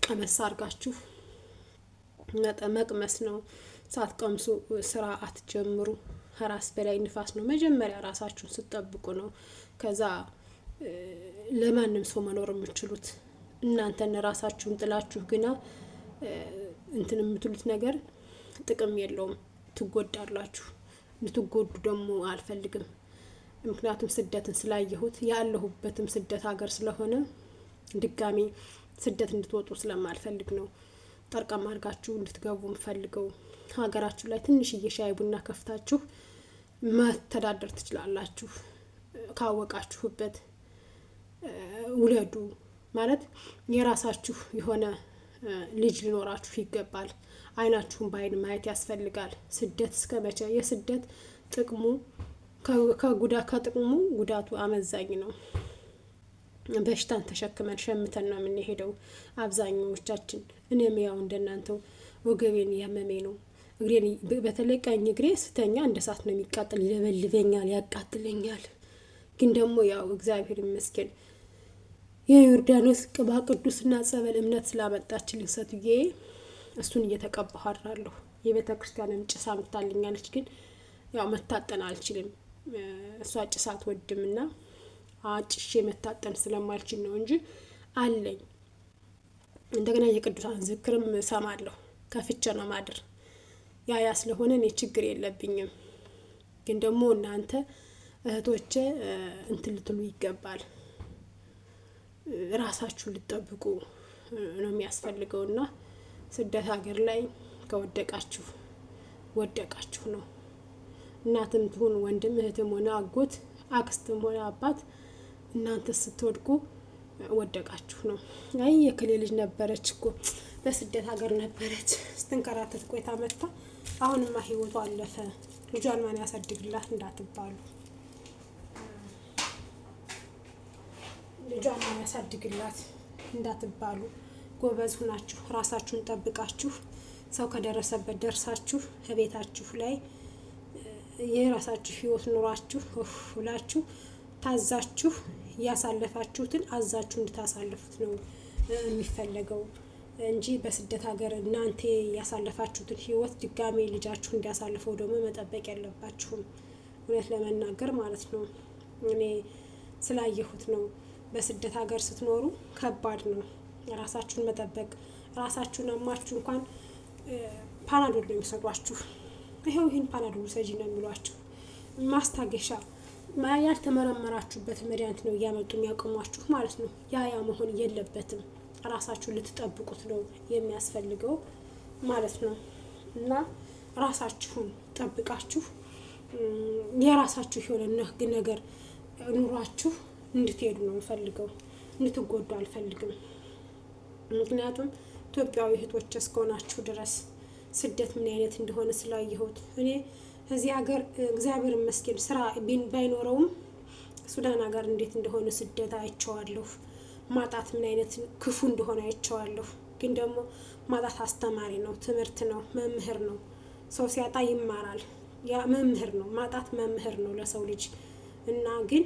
ቀመስ አድርጋችሁ መቅመስ ነው። ሳትቀምሱ ስራ አትጀምሩ። ከራስ በላይ ንፋስ ነው። መጀመሪያ ራሳችሁን ስትጠብቁ ነው ከዛ ለማንም ሰው መኖር የምትችሉት። እናንተን ራሳችሁን ጥላችሁ ግና እንትን የምትሉት ነገር ጥቅም የለውም። ትጎዳላችሁ። እንድትጎዱ ደግሞ አልፈልግም። ምክንያቱም ስደትን ስላየሁት ያለሁበትም ስደት ሀገር ስለሆነ ድጋሚ ስደት እንድትወጡ ስለማልፈልግ ነው ጠርቀም አድርጋችሁ እንድትገቡ የምፈልገው። ሀገራችሁ ላይ ትንሽዬ ሻይ ቡና ከፍታችሁ መተዳደር ትችላላችሁ። ካወቃችሁበት ውለዱ። ማለት የራሳችሁ የሆነ ልጅ ሊኖራችሁ ይገባል። አይናችሁን በአይን ማየት ያስፈልጋል። ስደት እስከ መቼ? የስደት ጥቅሙ ከጥቅሙ ጉዳቱ አመዛኝ ነው። በሽታን ተሸክመን ሸምተን ነው የምንሄደው አብዛኛዎቻችን። እኔም ያው እንደናንተው ወገቤን ያመመኝ ነው። እግሬን በተለይ ቀኝ እግሬ ስተኛ እንደ እሳት ነው የሚቃጠል፣ ይለበልበኛል፣ ያቃጥለኛል። ግን ደግሞ ያው እግዚአብሔር ይመስገን የዮርዳኖስ ቅባ ቅዱስና ጸበል እምነት ስላመጣችልኝ ሴትዬ እሱን እየተቀባሁ አድራለሁ። የቤተ ክርስቲያንን ጭሳ ምታልኛለች፣ ግን ያው መታጠን አልችልም። እሷ ጭሳ አትወድምና አጭሼ መታጠን ስለማልችል ነው እንጂ አለኝ። እንደገና የቅዱሳን ዝክርም ሰማለሁ። ከፍቼ ነው ማድር። ያ ስለሆነ እኔ ችግር የለብኝም። ግን ደግሞ እናንተ እህቶቼ እንትን ልትሉ ይገባል። ራሳችሁን ልትጠብቁ ነው የሚያስፈልገውና ስደት ሀገር ላይ ከወደቃችሁ ወደቃችሁ ነው። እናትም ትሁን ወንድም፣ እህትም ሆነ አጎት፣ አክስትም ሆነ አባት እናንተ ስትወድቁ ወደቃችሁ ነው። አይ የክሌ ልጅ ነበረች እኮ በስደት ሀገር ነበረች ስትንከራተት ቆይታ መጣ፣ አሁንማ ህይወቷ አለፈ፣ ልጇን ማን ያሳድግላት እንዳትባሉ። ልጇን ማን ያሳድግላት እንዳትባሉ። ጎበዝ ሁናችሁ ራሳችሁን ጠብቃችሁ ሰው ከደረሰበት ደርሳችሁ ከቤታችሁ ላይ የራሳችሁ ህይወት ኑራችሁ ሁላችሁ ታዛችሁ ያሳለፋችሁትን አዛችሁ እንድታሳልፉት ነው የሚፈለገው እንጂ በስደት ሀገር እናንተ ያሳለፋችሁትን ህይወት ድጋሜ ልጃችሁ እንዲያሳልፈው ደግሞ መጠበቅ ያለባችሁም። እውነት ለመናገር ማለት ነው። እኔ ስላየሁት ነው። በስደት ሀገር ስትኖሩ ከባድ ነው። ራሳችሁን መጠበቅ። ራሳችሁን አማችሁ እንኳን ፓናዶል ነው የሚሰጧችሁ። ይሄን ፓናዶል ሰጂ ነው የሚሏችሁ። ማስታገሻ ያልተመረመራችሁበት መድኃኒት ነው እያመጡ የሚያቆሟችሁ ማለት ነው። ያ መሆን የለበትም። ራሳችሁን ልትጠብቁት ነው የሚያስፈልገው ማለት ነው። እና ራሳችሁን ጠብቃችሁ የራሳችሁ የሆነ ነገር ኑሯችሁ እንድትሄዱ ነው የምፈልገው። እንድትጎዱ አልፈልግም። ምክንያቱም ኢትዮጵያዊ እህቶች እስከሆናችሁ ድረስ ስደት ምን አይነት እንደሆነ ስላየሁት እኔ እዚህ ሀገር እግዚአብሔር ይመስገን ስራ ባይኖረውም ሱዳን ሀገር እንዴት እንደሆነ ስደት አይቼዋለሁ። ማጣት ምን አይነት ክፉ እንደሆነ አይቼዋለሁ። ግን ደግሞ ማጣት አስተማሪ ነው፣ ትምህርት ነው፣ መምህር ነው። ሰው ሲያጣ ይማራል። ያ መምህር ነው። ማጣት መምህር ነው ለሰው ልጅ እና ግን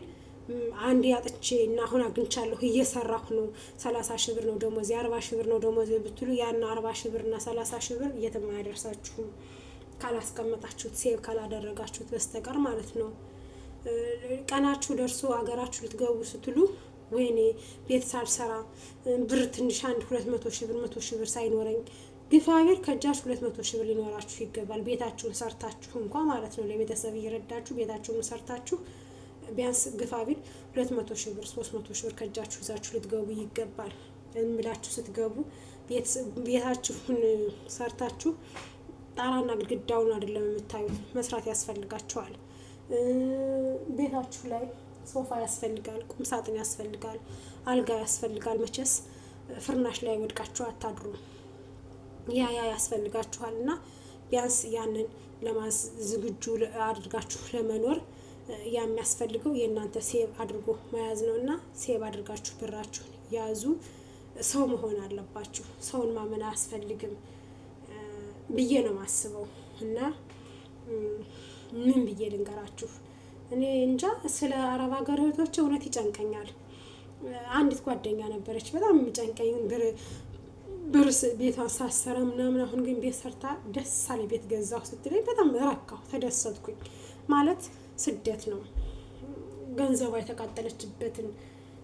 አንድ ያጥቼ እና አሁን አግኝቻለሁ እየሰራሁ ነው 30 ሺህ ብር ነው ደሞዝ 40 ሺህ ብር ነው ደሞዝ ብትሉ ያን 40 ሺህ ብር እና 30 ሺህ ብር የትም አያደርሳችሁም ካላስቀመጣችሁት ሴቭ ካላደረጋችሁት በስተቀር ማለት ነው። ቀናችሁ ደርሶ አገራችሁ ልትገቡ ስትሉ ወይኔ ቤት ሳልሰራ ብር ትንሽ 200 ሺህ ብር 100 ሺህ ብር ሳይኖረኝ ግፋቢር ከእጃችሁ 200 ሺህ ብር ሊኖራችሁ ይገባል። ቤታችሁን ሰርታችሁ እንኳን ማለት ነው ለቤተሰብ እየረዳችሁ ቤታችሁን ሰርታችሁ ቢያንስ ግፋቢል 200 ሺህ ብር 300 ሺህ ብር ከእጃችሁ ይዛችሁ ልትገቡ ይገባል። እንምላችሁ ስትገቡ ቤታችሁን ሰርታችሁ ጣራና ግድግዳውን አይደለም የምታዩት፣ መስራት ያስፈልጋችኋል። ቤታችሁ ላይ ሶፋ ያስፈልጋል፣ ቁም ሳጥን ያስፈልጋል፣ አልጋ ያስፈልጋል። መቼስ ፍርናሽ ላይ ወድቃችሁ አታድሩ። ያ ያስፈልጋችኋል እና ቢያንስ ያንን ዝግጁ አድርጋችሁ ለመኖር የሚያስፈልገው የእናንተ ሴቭ አድርጎ መያዝ ነው እና ሴቭ አድርጋችሁ ብራችሁን ያዙ። ሰው መሆን አለባችሁ። ሰውን ማመን አያስፈልግም ብዬ ነው የማስበው። እና ምን ብዬ ልንገራችሁ፣ እኔ እንጃ ስለ አረብ ሀገር እህቶች እውነት ይጨንቀኛል። አንዲት ጓደኛ ነበረች በጣም የሚጨንቀኝ ብር ቤቷን ሳሰራ ምናምን፣ አሁን ግን ቤት ሰርታ ደስ አለ ቤት ገዛሁ ስትለኝ በጣም ረካሁ፣ ተደሰትኩኝ። ማለት ስደት ነው። ገንዘቧ የተቃጠለችበትን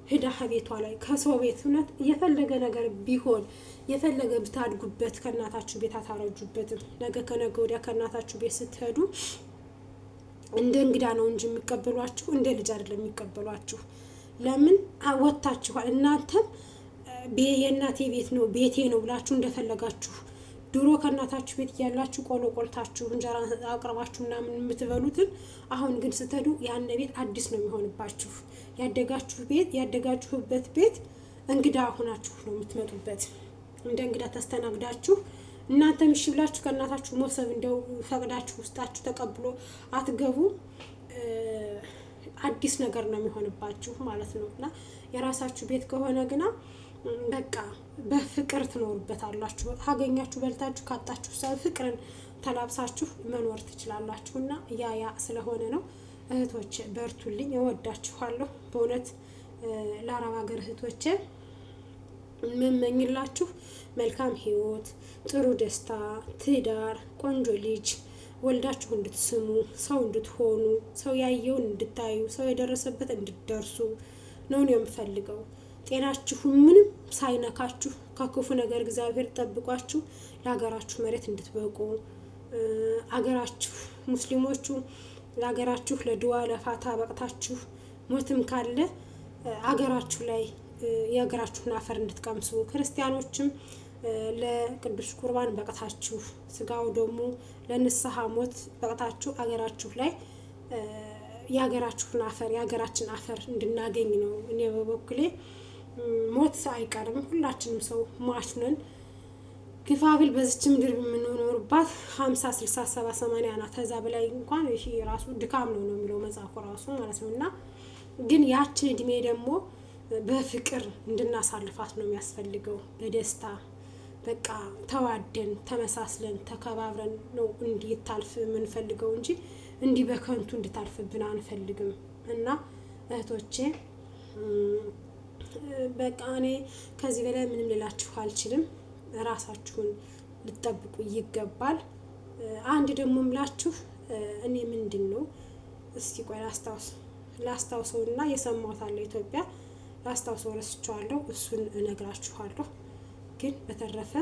ሂዳ ቤቷ ላይ ከሰው ቤት እውነት የፈለገ ነገር ቢሆን የፈለገ ብታድጉበት ከእናታችሁ ቤት አታረጁበትም። ነገ ከነገ ወዲያ ከእናታችሁ ቤት ስትሄዱ እንደ እንግዳ ነው እንጂ የሚቀበሏችሁ እንደ ልጅ አይደለም የሚቀበሏችሁ። ለምን ወጥታችኋል። እናንተም የእናቴ ቤት ነው ቤቴ ነው ብላችሁ እንደፈለጋችሁ ድሮ ከእናታችሁ ቤት ያላችሁ ቆሎ ቆልታችሁ እንጀራ አቅርባችሁ ምናምን የምትበሉትን አሁን ግን ስትሄዱ ያን ቤት አዲስ ነው የሚሆንባችሁ። ያደጋችሁበት ቤት እንግዳ ሆናችሁ ነው የምትመጡበት። እንደ እንግዳ ተስተናግዳችሁ እናንተም እሺ ብላችሁ ከእናታችሁ መውሰብ እንደው ፈቅዳችሁ ውስጣችሁ ተቀብሎ አትገቡ። አዲስ ነገር ነው የሚሆንባችሁ ማለት ነው። እና የራሳችሁ ቤት ከሆነ ግና በቃ በፍቅር ትኖሩበታላችሁ። ካገኛችሁ በልታችሁ ካጣችሁ ፍቅርን ተላብሳችሁ መኖር ትችላላችሁ። እና ያ ስለሆነ ነው እህቶቼ በርቱልኝ፣ እወዳችኋለሁ በእውነት። ለአረብ ሀገር እህቶቼ የምመኝላችሁ መልካም ህይወት፣ ጥሩ ደስታ፣ ትዳር፣ ቆንጆ ልጅ ወልዳችሁ እንድትስሙ፣ ሰው እንድትሆኑ፣ ሰው ያየውን እንድታዩ፣ ሰው የደረሰበት እንድትደርሱ ነው የምፈልገው። ጤናችሁ ምንም ሳይነካችሁ ከክፉ ነገር እግዚአብሔር ጠብቋችሁ ለሀገራችሁ መሬት እንድትበቁ፣ አገራችሁ ሙስሊሞቹ ለሀገራችሁ ለድዋ ለፋታ በቅታችሁ ሞትም ካለ አገራችሁ ላይ የሀገራችሁን አፈር እንድትቀምሱ፣ ክርስቲያኖችም ለቅዱስ ቁርባን በቅታችሁ ስጋው ደግሞ ለንስሐ ሞት በቅታችሁ አገራችሁ ላይ የሀገራችሁን አፈር የሀገራችን አፈር እንድናገኝ ነው። እኔ በበኩሌ ሞት አይቀርም፣ ሁላችንም ሰው ሟች ነን። ግፋብል በዚች ምድር የምንኖርባት 50 60 70 80 ናት። ከዛ በላይ እንኳን ይሄ ራሱ ድካም ነው የሚለው መጽሐፉ ራሱ ማለት ነው። እና ግን ያችን እድሜ ደግሞ በፍቅር እንድናሳልፋት ነው የሚያስፈልገው። በደስታ በቃ ተዋደን ተመሳስለን ተከባብረን ነው እንዲታልፍ የምንፈልገው እንጂ እንዲህ በከንቱ እንድታልፍብን አንፈልግም። እና እህቶቼ በቃ እኔ ከዚህ በላይ ምንም ልላችሁ አልችልም። ራሳችሁን ልትጠብቁ ይገባል። አንድ ደግሞ ምላችሁ እኔ ምንድን ነው እስቲ ቆይ ላስታውሰውና የሰማሁት አለ ኢትዮጵያ ላስታውሰው ረስቼዋለሁ፣ እሱን እነግራችኋለሁ። ግን በተረፈ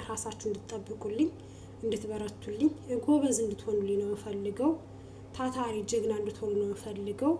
ራሳችሁን እንድትጠብቁልኝ፣ እንድትበረቱልኝ፣ ጎበዝ እንድትሆኑልኝ ነው የምፈልገው። ታታሪ ጀግና እንድትሆኑ ነው የምፈልገው።